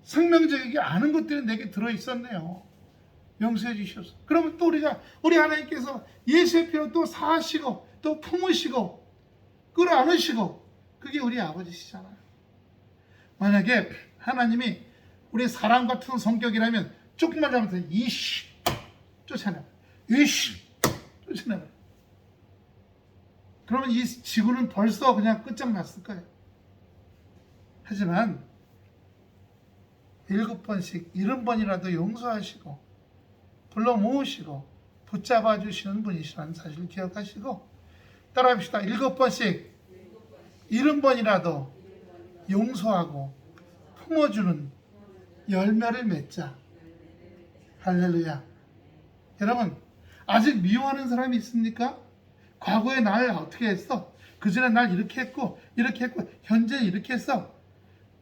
생명적이지 않은 것들이 내게 들어있었네요. 용서해 주셔서. 그러면 또 우리 하나님께서 예수의 피로 또 사하시고 또 품으시고 끌어안으시고, 그게 우리 아버지시잖아요. 만약에 하나님이 우리 사람 같은 성격이라면 조금만 잘못해서 이씨 쫓아내요. 이씨 쫓아내요. 그러면 이 지구는 벌써 그냥 끝장났을 거예요. 하지만 7번씩 70번이라도 용서하시고 불러 모으시고 붙잡아 주시는 분이시라는 사실을 기억하시고 따라합시다. 7번씩 70번이라도 용서하고 품어주는 열매를 맺자. 할렐루야. 여러분, 아직 미워하는 사람이 있습니까? 과거에 날 어떻게 했어? 그전에 날 이렇게 했고 현재 이렇게 했어.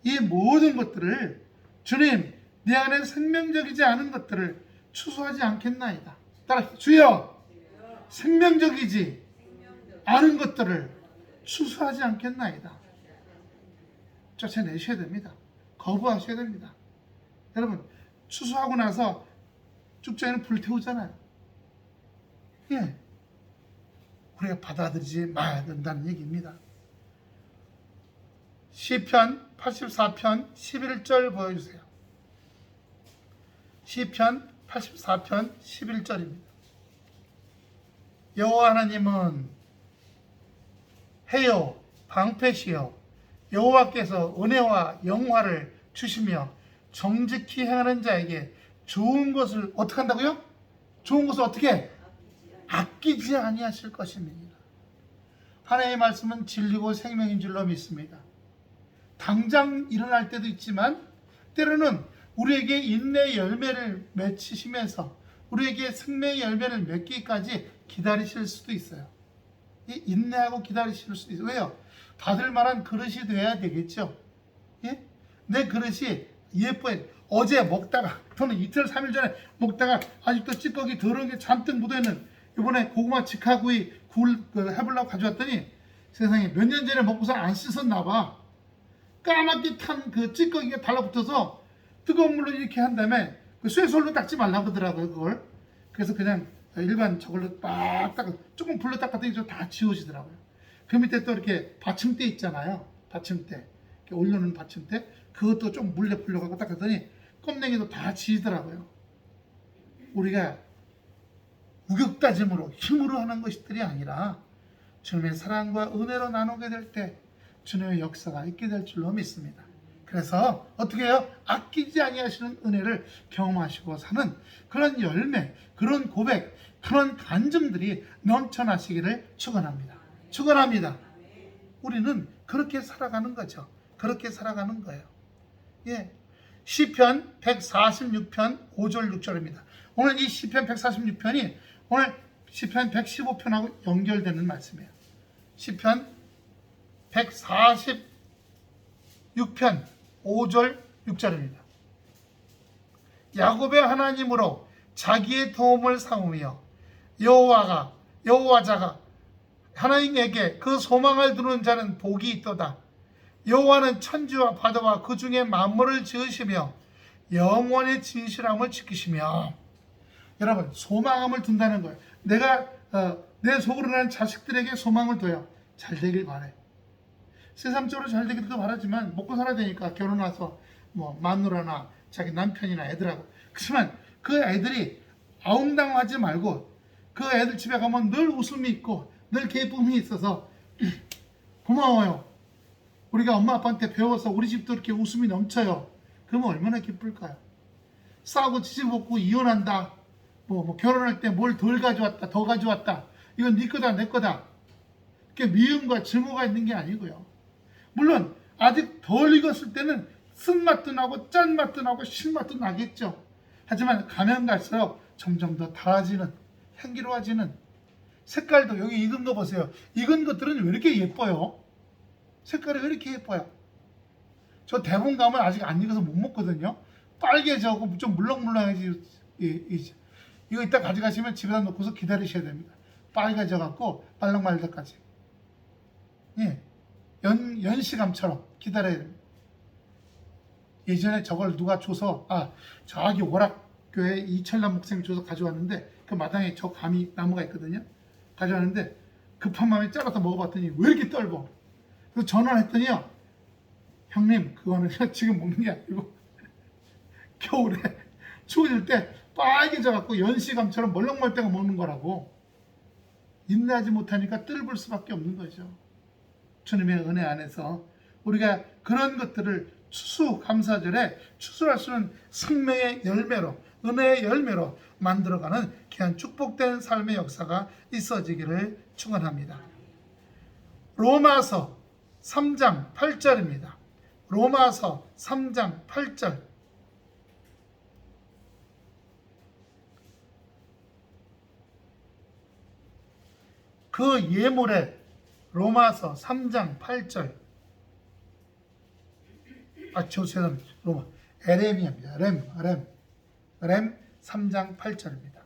이 모든 것들을 주님, 내 안에 생명적이지 않은 것들을 추수하지 않겠나이다. 따라 주여, 생명적이지 않은 것들을 추수하지 않겠나이다. 쫓아내셔야 됩니다. 거부하셔야 됩니다. 여러분, 추수하고 나서 쭉전에는 불태우잖아요. 우리가 받아들이지 말아야 된다는 얘기입니다. 시편 84편 11절 보여주세요. 시편 84편 11절입니다. 여호와 하나님은 해요 방패시요 여호와께서 은혜와 영화를 주시며 정직히 행하는 자에게 좋은 것을 어떻게 한다고요? 좋은 것을 어떻게? 아끼지 아니하실 것입니다. 하나님의 말씀은 진리고 생명인 줄로 믿습니다. 당장 일어날 때도 있지만 때로는 우리에게 인내의 열매를 맺히시면서 우리에게 생명의 열매를 맺기까지 기다리실 수도 있어요. 인내하고 기다리실 수도 있어요. 왜요? 받을 만한 그릇이 돼야 되겠죠. 내 그릇이 예뻐요. 어제 먹다가, 저는 이틀 3일 전에 먹다가 아직도 찌꺼기 더러운 게 잔뜩 묻어있는, 이번에 고구마 직화구이 해보려고 가져왔더니 세상에 몇 년 전에 먹고서 안 씻었나 봐. 까맣게 탄 그 찌꺼기가 달라붙어서 뜨거운 물로 이렇게 한 다음에 그 쇠솔로 닦지 말라고 하더라고요, 그걸. 그래서 그냥 일반 저걸로 빡 닦아, 조금 불로 닦았더니 다 지워지더라고요. 그 밑에 또 이렇게 받침대 있잖아요. 받침대. 이렇게 올려놓은 받침대. 그것도 좀 물에 불려가고 닦았더니 껌냉이도 다 지더라고요. 우리가 우격다짐으로 힘으로 하는 것들이 아니라 주님의 사랑과 은혜로 나누게 될 때 주님의 역사가 있게 될 줄로 믿습니다. 그래서 어떻게 해요? 아끼지 아니하시는 은혜를 경험하시고 사는 그런 열매, 그런 고백, 그런 간증들이 넘쳐나시기를 축원합니다. 축원합니다. 우리는 그렇게 살아가는 거죠. 그렇게 살아가는 거예요. 예. 시편 146편 5절 6절입니다. 오늘 이 시편 146편이 오늘 시편 115편하고 연결되는 말씀이에요. 시편 146편 5절 6절입니다. 야곱의 하나님으로 자기의 도움을 삼으며 여호와자가 하나님에게 그 소망을 두는 자는 복이 있도다. 여호와는 천지와 바다와 그 중에 만물을 지으시며 영원의 진실함을 지키시며. 여러분, 소망함을 둔다는 거예요. 내가 내 속으로 난 자식들에게 소망을 둬요. 잘 되길 바래. 세상적으로 잘 되기도 바라지만 먹고 살아야 되니까 결혼해서 뭐 마누라나 자기 남편이나 애들하고. 그렇지만 그 애들이 아웅당하지 말고 그 애들 집에 가면 늘 웃음이 있고 늘 기쁨이 있어서 고마워요. 우리가 엄마 아빠한테 배워서 우리 집도 이렇게 웃음이 넘쳐요. 그러면 얼마나 기쁠까요? 싸우고 지지먹고 이혼한다. 뭐 결혼할 때 뭘 덜 가져왔다, 더 가져왔다. 이건 네 거다, 내 거다. 이렇게 미움과 증오가 있는 게 아니고요. 물론 아직 덜 익었을 때는 쓴맛도 나고 짠맛도 나고 신맛도 나겠죠. 하지만 가면 갈수록 점점 더 달아지는, 향기로워지는. 색깔도 여기 익은 거 보세요. 익은 것들은 왜 이렇게 예뻐요? 색깔이 왜 이렇게 예뻐요? 저 대본 가면 아직 안 익어서 못 먹거든요. 빨개져고 좀 물렁물렁해지. 이거 이따 가져가시면 집에다 놓고서 기다리셔야 됩니다. 빨개져 갖고 말랑말랑까지. 예, 연시감처럼 기다려야 됩니다. 예전에 저걸 누가 줘서 저기 오락교회 이철남 목사님이 줘서 가져왔는데 그 마당에 저 감이 나무가 있거든요. 가져왔는데 급한 마음에 잘라서 먹어봤더니 왜 이렇게 떫어? 그래서 전화를 했더니요, 형님 그거는 지금 먹는 게 아니고 겨울에 추워질 때 빨개져 갖고 연시감처럼 멀렁멀쩡하게 먹는 거라고. 인내하지 못하니까 뜰불 수밖에 없는 거죠. 주님의 은혜 안에서 우리가 그런 것들을 추수감사절에 추수할 수 있는 생명의 열매로, 은혜의 열매로 만들어가는 귀한 축복된 삶의 역사가 있어지기를 축원합니다. 로마서 3장 8절입니다. 로마서 3장 8절. 그 예물에 로마서 3장 8절. 죄송합니다. 로마 에레미야입니다. 렘 3장 8절입니다.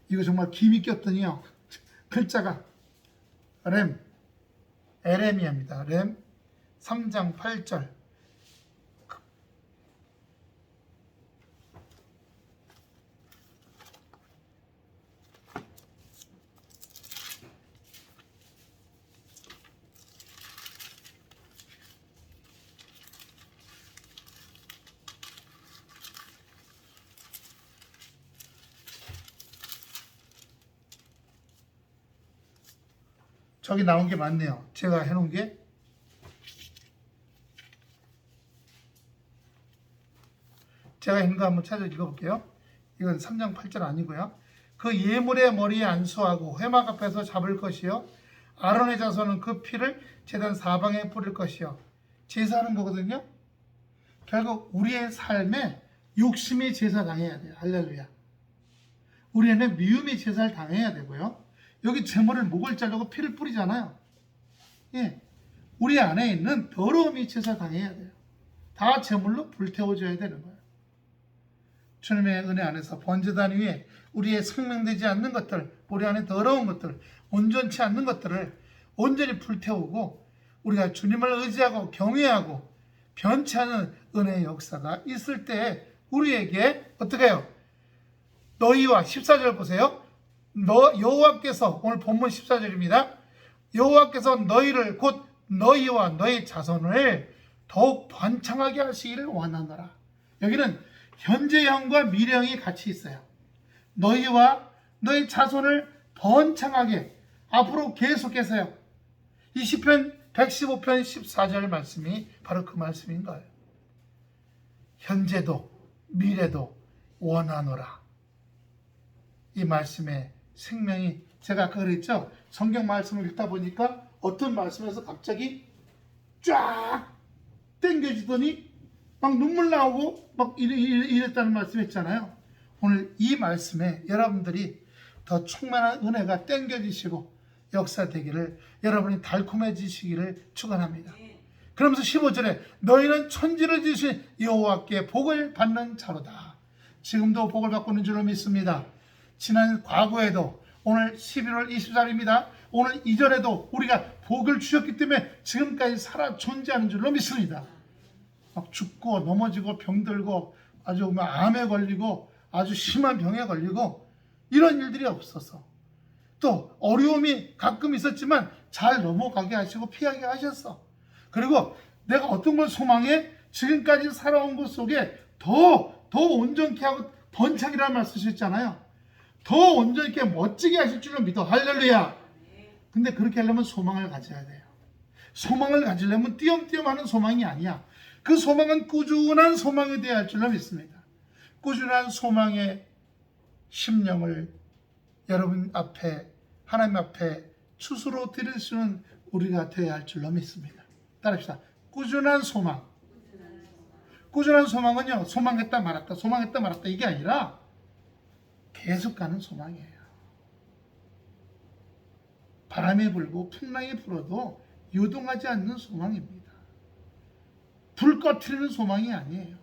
이거 정말 김이 꼈더니요, 글자가 에레미야입니다. 렘 3장 8절. 저기 나온 게 맞네요. 제가 해놓은 게. 제가 있는 거 한번 찾아 읽어볼게요. 이건 3장 8절 아니고요. 그 예물의 머리에 안수하고 회막 앞에서 잡을 것이요. 아론의 자손은 그 피를 제단 사방에 뿌릴 것이요. 제사하는 거거든요. 결국 우리의 삶에 욕심이 제사 당해야 돼요. 할렐루야. 우리는 미움이 제사를 당해야 되고요. 여기 제물을 목을 자르고 피를 뿌리잖아요. 예, 우리 안에 있는 더러움이 제사 당해야 돼요. 다 제물로 불태워져야 되는 거예요. 주님의 은혜 안에서 번제단 위에 우리의 생명되지 않는 것들, 우리 안에 더러운 것들, 온전치 않는 것들을 온전히 불태우고 우리가 주님을 의지하고 경외하고 변치 않은 은혜의 역사가 있을 때 우리에게 어떻게 해요? 너희와 14절 보세요. 여호와께서, 오늘 본문 14절입니다. 여호와께서 너희를 곧 너희와 너희 자손을 더욱 번창하게 하시기를 원하노라. 여기는 현재형과 미래형이 같이 있어요. 너희와 너희 자손을 번창하게 앞으로 계속해서요. 이 시편 115편 14절 말씀이 바로 그 말씀인 거예요. 현재도 미래도 원하노라. 이 말씀에 생명이, 제가 아까 그랬죠. 성경 말씀을 읽다 보니까 어떤 말씀에서 갑자기 쫙 땡겨지더니 막 눈물 나오고 막 이랬다는 말씀 했잖아요. 오늘 이 말씀에 여러분들이 더 충만한 은혜가 땡겨지시고 역사되기를, 여러분이 달콤해지시기를 축원합니다. 그러면서 15절에 너희는 천지를 지으신 여호와께 복을 받는 자로다. 지금도 복을 받고 있는 줄로 믿습니다. 지난 과거에도 오늘 11월 24일입니다. 오늘 이전에도 우리가 복을 주셨기 때문에 지금까지 살아 존재하는 줄로 믿습니다. 막 죽고 넘어지고 병들고 아주 암에 걸리고 아주 심한 병에 걸리고 이런 일들이 없어서, 또 어려움이 가끔 있었지만 잘 넘어가게 하시고 피하게 하셨어. 그리고 내가 어떤 걸 소망해? 지금까지 살아온 것 속에 더 온전케 하고 번창이라는 말 쓰셨잖아요. 더 온전케 멋지게 하실 줄로 믿어. 할렐루야. 근데 그렇게 하려면 소망을 가져야 돼요. 소망을 가지려면 띄엄띄엄 하는 소망이 아니야. 그 소망은 꾸준한 소망이 되어야 할 줄로 믿습니다. 꾸준한 소망의 심령을 여러분 앞에, 하나님 앞에 추수로 드릴 수 있는 우리가 되어야 할 줄로 믿습니다. 따라합시다. 꾸준한 소망. 꾸준한 소망은요, 소망했다 말았다, 소망했다 말았다 이게 아니라 계속 가는 소망이에요. 바람이 불고 풍랑이 불어도 요동하지 않는 소망입니다. 불 꺼트리는 소망이 아니에요.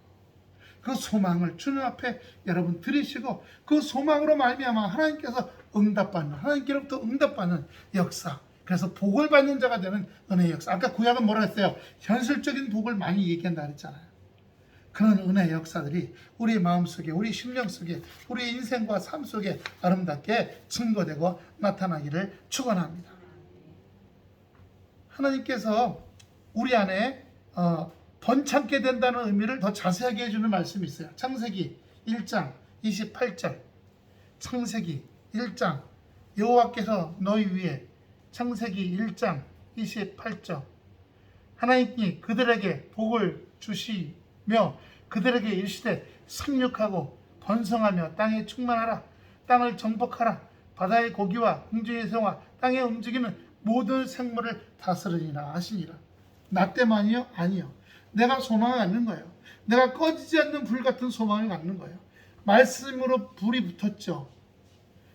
그 소망을 주님 앞에 여러분 드리시고 그 소망으로 말미암아 하나님께서 응답받는, 하나님께로부터 응답받는 역사, 그래서 복을 받는 자가 되는 은혜의 역사. 아까 구약은 뭐라 했어요? 현실적인 복을 많이 얘기한다 그랬잖아요. 그런 은혜의 역사들이 우리 마음속에, 우리 심령 속에, 우리 인생과 삶 속에 아름답게 증거되고 나타나기를 축원합니다. 하나님께서 우리 안에 번창게 된다는 의미를 더 자세하게 해주는 말씀이 있어요. 창세기 1장 28절. 창세기 1장, 여호와께서 너희 위에, 창세기 1장 28절. 하나님이 그들에게 복을 주시며 그들에게 이르시되 생육하고 번성하며 땅에 충만하라. 땅을 정복하라. 바다의 고기와 공중의 새와 땅에 움직이는 모든 생물을 다스리니라 하시니라. 나 때만이요? 아니요. 내가 소망을 갖는 거예요. 내가 꺼지지 않는 불 같은 소망을 갖는 거예요. 말씀으로 불이 붙었죠.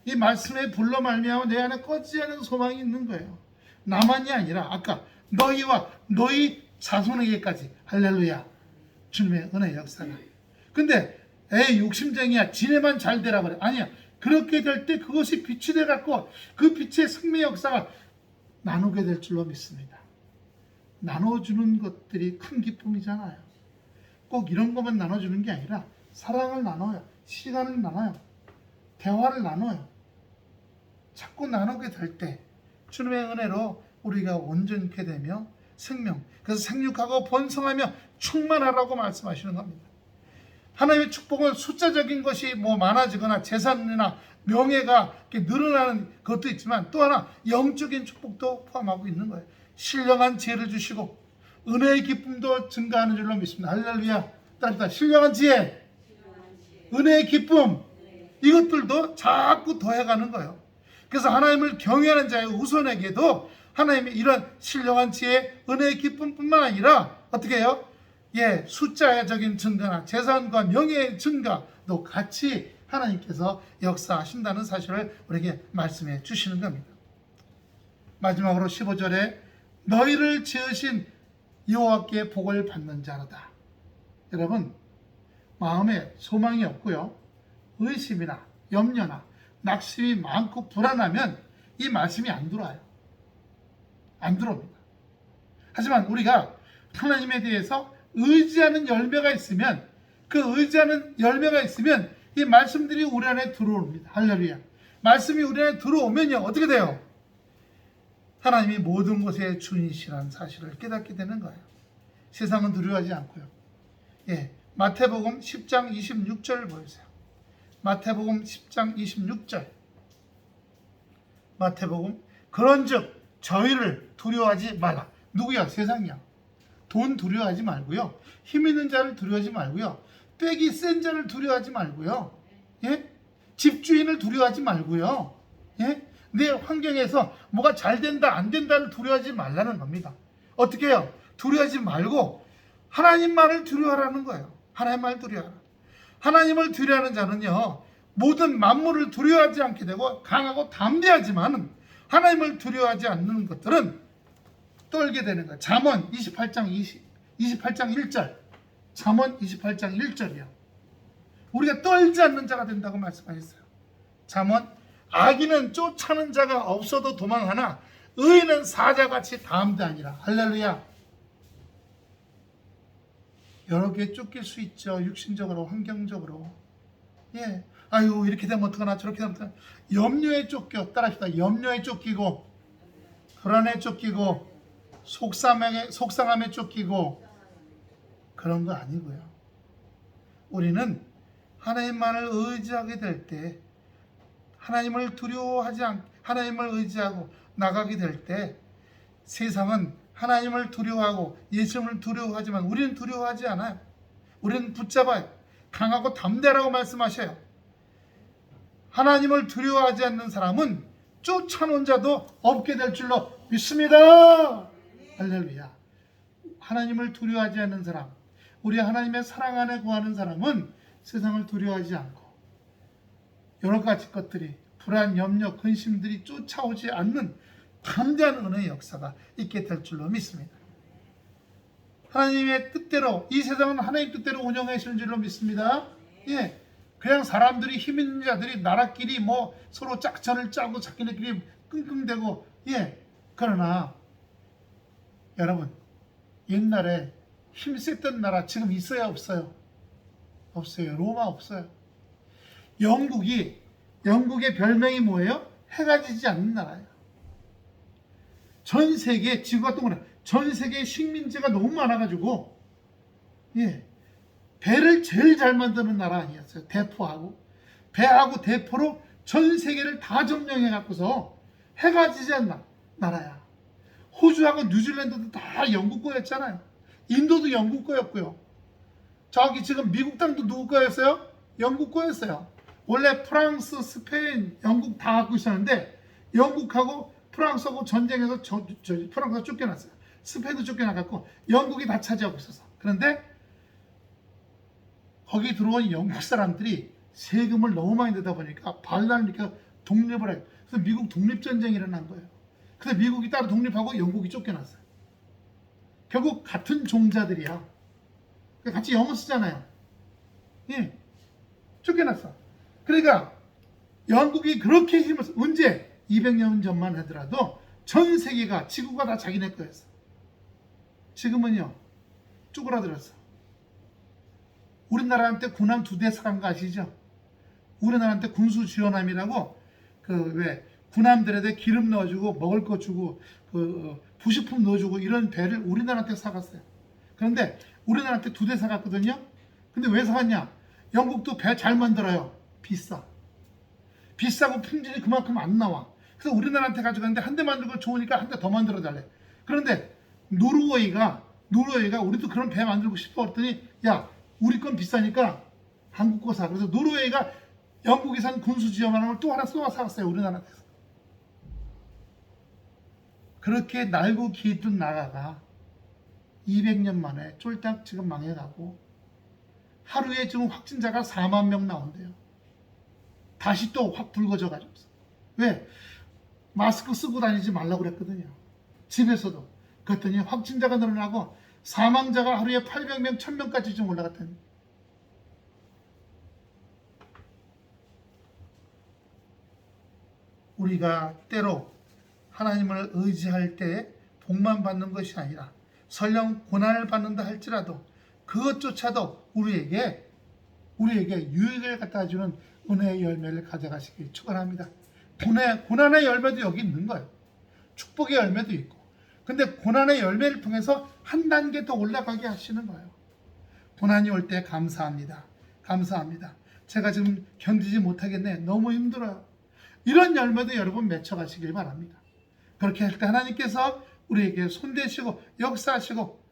이 말씀의 불로 말미암아 내 안에 꺼지지 않는 소망이 있는 거예요. 나만이 아니라 아까 너희와 너희 자손에게까지. 할렐루야. 주님의 은혜 역사가. 근데 에이 욕심쟁이야, 지네만 잘 되라 그래. 아니야. 그렇게 될 때 그것이 빛이 돼 갖고 그 빛의 생명 역사가 나누게 될 줄로 믿습니다. 나눠주는 것들이 큰 기쁨이잖아요. 꼭 이런 것만 나눠주는 게 아니라 사랑을 나눠요. 시간을 나눠요. 대화를 나눠요. 자꾸 나누게 될 때 주님의 은혜로 우리가 온전케 되며 생명, 그래서 생육하고 번성하며 충만하라고 말씀하시는 겁니다. 하나님의 축복은 숫자적인 것이 많아지거나 재산이나 명예가 이렇게 늘어나는 것도 있지만 또 하나 영적인 축복도 포함하고 있는 거예요. 신령한 지혜를 주시고 은혜의 기쁨도 증가하는 줄로 믿습니다. 할렐루야. 따르다 신령한 지혜, 은혜의 기쁨, 이것들도 자꾸 더해가는 거예요. 그래서 하나님을 경외하는 자의 후손에게도 하나님의 이런 신령한 지혜, 은혜의 기쁨뿐만 아니라 어떻게 해요? 숫자적인 증가나 재산과 명예의 증가도 같이 하나님께서 역사하신다는 사실을 우리에게 말씀해 주시는 겁니다. 마지막으로 15절에 너희를 지으신 여호와께 복을 받는 자로다. 여러분, 마음에 소망이 없고요, 의심이나 염려나 낙심이 많고 불안하면 이 말씀이 안 들어와요. 안 들어옵니다. 하지만 우리가 하나님에 대해서 의지하는 열매가 있으면, 그 의지하는 열매가 있으면 이 말씀들이 우리 안에 들어옵니다. 할렐루야. 말씀이 우리 안에 들어오면요, 어떻게 돼요? 하나님이 모든 것의 주인이시라는 사실을 깨닫게 되는 거예요. 세상은 두려워하지 않고요. 마태복음 10장 26절 보세요. 마태복음 10장 26절. 마태복음 그런즉 저희를 두려워하지 말라. 누구야? 세상이야. 돈 두려워하지 말고요. 힘 있는 자를 두려워하지 말고요. 빽이 센 자를 두려워하지 말고요. 예? 집주인을 두려워하지 말고요. 예? 내 환경에서 뭐가 잘 된다 안 된다를 두려워하지 말라는 겁니다. 어떻게 해요? 두려워하지 말고 하나님만을 두려워하라는 거예요. 하나님만을 두려워하라. 하나님을 두려워하는 자는요, 모든 만물을 두려워하지 않게 되고 강하고 담대하지만 하나님을 두려워하지 않는 것들은 떨게 되는 거예요. 잠언 28장 1절. 잠언 28장 1절이요. 우리가 떨지 않는 자가 된다고 말씀하셨어요. 잠언 악인은 쫓아는 자가 없어도 도망하나 의인은 사자같이 담대하니라. 할렐루야. 여러 개 쫓길 수 있죠. 육신적으로, 환경적으로. 예. 아유, 이렇게 되면 어떡하나, 저렇게 되면 어떡하나. 염려에 쫓겨. 따라합시다. 염려에 쫓기고, 불안에 쫓기고, 속상함에 쫓기고, 그런 거 아니고요. 우리는 하나님만을 의지하게 될 때, 하나님을 두려워하지 않고, 하나님을 의지하고 나가게 될 때, 세상은 하나님을 두려워하고 예수님을 두려워하지만 우리는 두려워하지 않아요. 우리는 붙잡아요. 강하고 담대라고 말씀하셔요. 하나님을 두려워하지 않는 사람은 쫓아놓은 자도 없게 될 줄로 믿습니다. 할렐루야. 하나님을 두려워하지 않는 사람, 우리 하나님의 사랑 안에 거하는 사람은 세상을 두려워하지 않고 여러 가지 것들이, 불안, 염려, 근심들이 쫓아오지 않는 담대한 은혜의 역사가 있게 될 줄로 믿습니다. 하나님의 뜻대로, 이 세상은 하나님 뜻대로 운영하시는 줄로 믿습니다. 예, 그냥 사람들이, 힘 있는 자들이 나라끼리 뭐 서로 짝전을 짜고 자기네끼리 끙끙대고, 예, 그러나 여러분, 옛날에 힘셌던 나라 지금 있어야 없어요? 없어요. 로마 없어요. 영국의 별명이 뭐예요? 해가 지지 않는 나라예요. 전 세계, 지구가 동그래, 전 세계 식민지가 너무 많아가지고, 예, 배를 제일 잘 만드는 나라 아니었어요. 대포하고 배하고 대포로 전 세계를 다 점령해 갖고서 해가 지지 않는 나라야. 호주하고 뉴질랜드도 다 영국 거였잖아요. 인도도 영국 거였고요. 저기 지금 미국 땅도 누구 거였어요? 영국 거였어요. 원래 프랑스, 스페인, 영국 다 갖고 있었는데 영국하고 프랑스하고 전쟁에서 프랑스가 쫓겨났어요. 스페인도 쫓겨나갔고 영국이 다 차지하고 있었어. 그런데 거기 들어온 영국 사람들이 세금을 너무 많이 내다 보니까 반란을 일으켜 독립을 해요. 그래서 미국 독립전쟁이 일어난 거예요. 그래서 미국이 따로 독립하고 영국이 쫓겨났어요. 결국 같은 종자들이야. 같이 영어 쓰잖아요. 예, 쫓겨났어. 그러니까 영국이 그렇게 힘을 써. 언제? 200년 전만 하더라도 전 세계가, 지구가 다 자기네 거였어. 지금은요, 쪼그라들었어. 우리나라한테 군함 2대 사간 거 아시죠? 우리나라한테 군수 지원함이라고 왜 군함들에다 기름 넣어주고 먹을 거 주고 부식품 넣어주고 이런 배를 우리나라한테 사갔어요. 그런데 우리나라한테 2대 사갔거든요. 근데 왜 사갔냐? 영국도 배 잘 만들어요. 비싸고 품질이 그만큼 안 나와. 그래서 우리나라한테 가져갔는데 한 대 만들고 좋으니까 한 대 더 만들어 달래. 그런데 노르웨이가 우리도 그런 배 만들고 싶어 했더니, 야, 우리 건 비싸니까 한국 거 사. 그래서 노르웨이가 영국이 산 군수 지원함을 또 하나 쏘아 사갔어요. 우리나라한테서. 그렇게 날고 기던 나라가 200년 만에 쫄딱 지금 망해가고 하루에 지금 확진자가 4만 명 나온대요. 다시 또 확 붉어져가지고. 왜? 마스크 쓰고 다니지 말라고 그랬거든요. 집에서도. 그랬더니 확진자가 늘어나고 사망자가 하루에 800명, 1000명까지 좀 올라갔다니. 우리가 때로 하나님을 의지할 때 복만 받는 것이 아니라 설령 고난을 받는다 할지라도 그것조차도 우리에게 유익을 갖다 주는 은혜의 열매를 가져가시길 축원합니다. 고난의 열매도 여기 있는 거예요. 축복의 열매도 있고. 근데 고난의 열매를 통해서 한 단계 더 올라가게 하시는 거예요. 고난이 올 때 감사합니다. 감사합니다. 제가 지금 견디지 못하겠네. 너무 힘들어요. 이런 열매도 여러분 맺혀가시길 바랍니다. 그렇게 할 때 하나님께서 우리에게 손대시고 역사하시고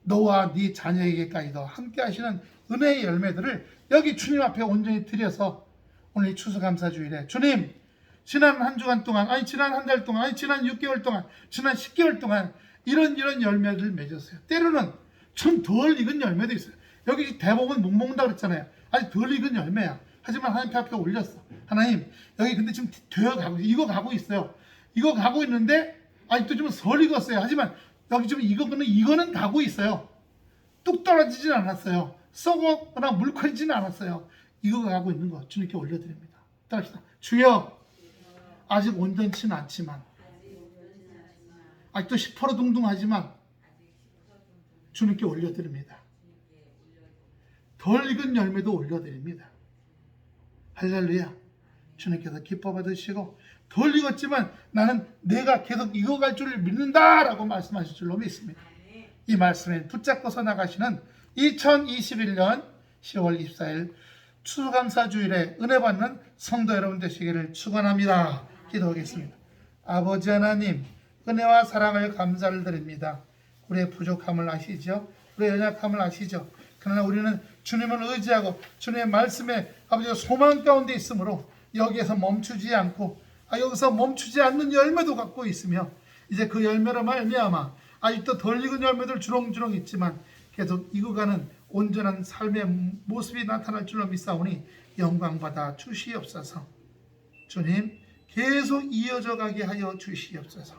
너와 네 자녀에게까지도 함께 하시는 은혜의 열매들을 여기 주님 앞에 온전히 드려서 오늘 이 추수감사주일에 주님, 지난 한 주간 동안, 지난 한 달 동안, 지난 6개월 동안, 지난 10개월 동안 이런 열매를 맺었어요. 때로는 좀 덜 익은 열매도 있어요. 여기 대목은 못 먹는다 그랬잖아요. 아직 덜 익은 열매야. 하지만 하나님 앞에 올렸어. 하나님, 여기 근데 지금 되어가고 익어가고 있어요. 익어가고 있는데 아직도 좀 덜 익었어요. 하지만 여기 좀 이거는 가고 있어요. 뚝 떨어지진 않았어요. 썩거나 물커지진 않았어요. 익어가고 있는 거 주님께 올려드립니다. 따라합시다. 주여, 아직 온전치는 않지만, 아직도 시퍼러둥둥하지만 주님께 올려드립니다. 덜 익은 열매도 올려드립니다. 할렐루야. 주님께서 기뻐 받으시고 덜 익었지만 나는 내가 계속 익어갈 줄을 믿는다라고 말씀하실 줄로 믿습니다. 이 말씀에 붙잡고서 나가시는 2021년 10월 24일 추수감사주일에 은혜 받는 성도 여러분 되시기를 축원합니다. 기도하겠습니다. 아버지 하나님, 은혜와 사랑을 감사를 드립니다. 우리의 부족함을 아시죠? 우리의 연약함을 아시죠? 그러나 우리는 주님을 의지하고 주님의 말씀에 아버지가 소망 가운데 있으므로 여기에서 멈추지 않고 여기서 멈추지 않는 열매도 갖고 있으며 이제 그 열매로 말미암아 아직도 덜 익은 열매들 주렁주렁 있지만 계속 익어가는 온전한 삶의 모습이 나타날 줄로 믿사오니 영광받아 주시옵소서. 주님, 계속 이어져 가게 하여 주시옵소서.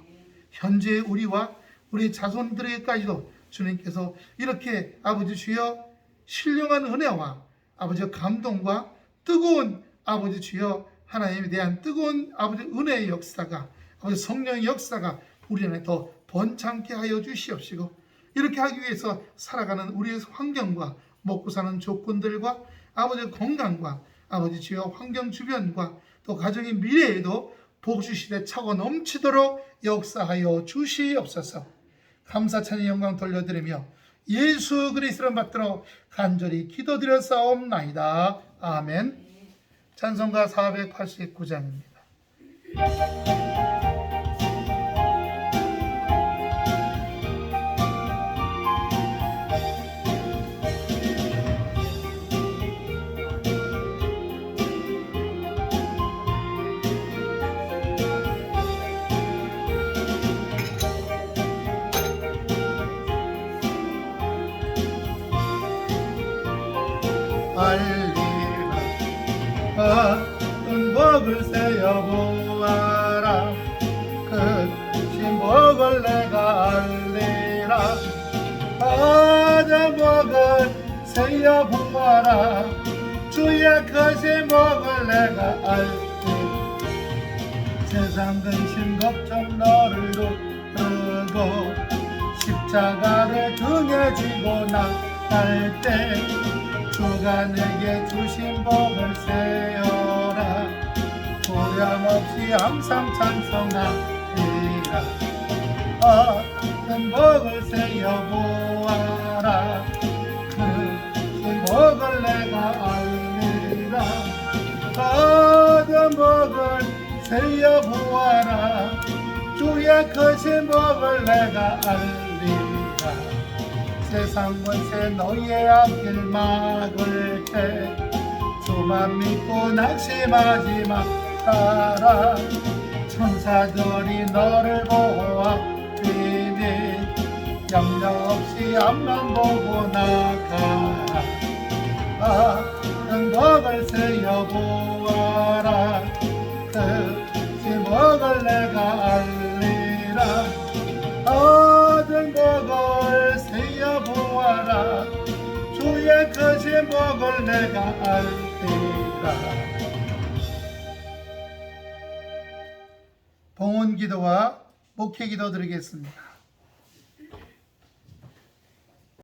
현재 우리와 우리 자손들에게까지도 주님께서 이렇게 아버지 주여 신령한 은혜와 아버지 감동과 뜨거운 아버지 주여 하나님에 대한 뜨거운 아버지 은혜의 역사가 아버지 성령의 역사가 우리 안에 더 번창케 하여 주시옵시고 이렇게 하기 위해서 살아가는 우리의 환경과 먹고 사는 조건들과 아버지 건강과 아버지 주여 환경 주변과 또 가정의 미래에도 복주시대 차고 넘치도록 역사하여 주시옵소서. 감사 찬양 영광 돌려드리며 예수 그리스도를 받들어 간절히 기도드렸사옵나이다. 아멘. 찬송가 489장입니다. 큰 복을 세어보아라. 큰 복을 내가 알리라. 받은 복을 세어보아라. 주의 크신 복을 내가 알리. 세상 근심 걱정 너를 두고 십자가를 등에 지고 나갈 때 주가 내게 주신 복을 세어라. 후렴없이 항상 찬송하리라. 큰 복을 세어보아라. 큰 복을 내가 알리라. 받은 복을 세어보아라. 주의 크신 복을 내가 알리라. 세상 권세 너희의 앞길 막을 때 주만 믿고 낙심하지 마라. 천사들이 너를 보호하리니 염려 없이 앞만 보고 나가라. 큰 복을 세어보아라. 큰 복을 내가 알리라. 얻은 복을 세어보아라. 주의 크신 복을 내가 알리라. 봉헌기도와 목회기도 드리겠습니다.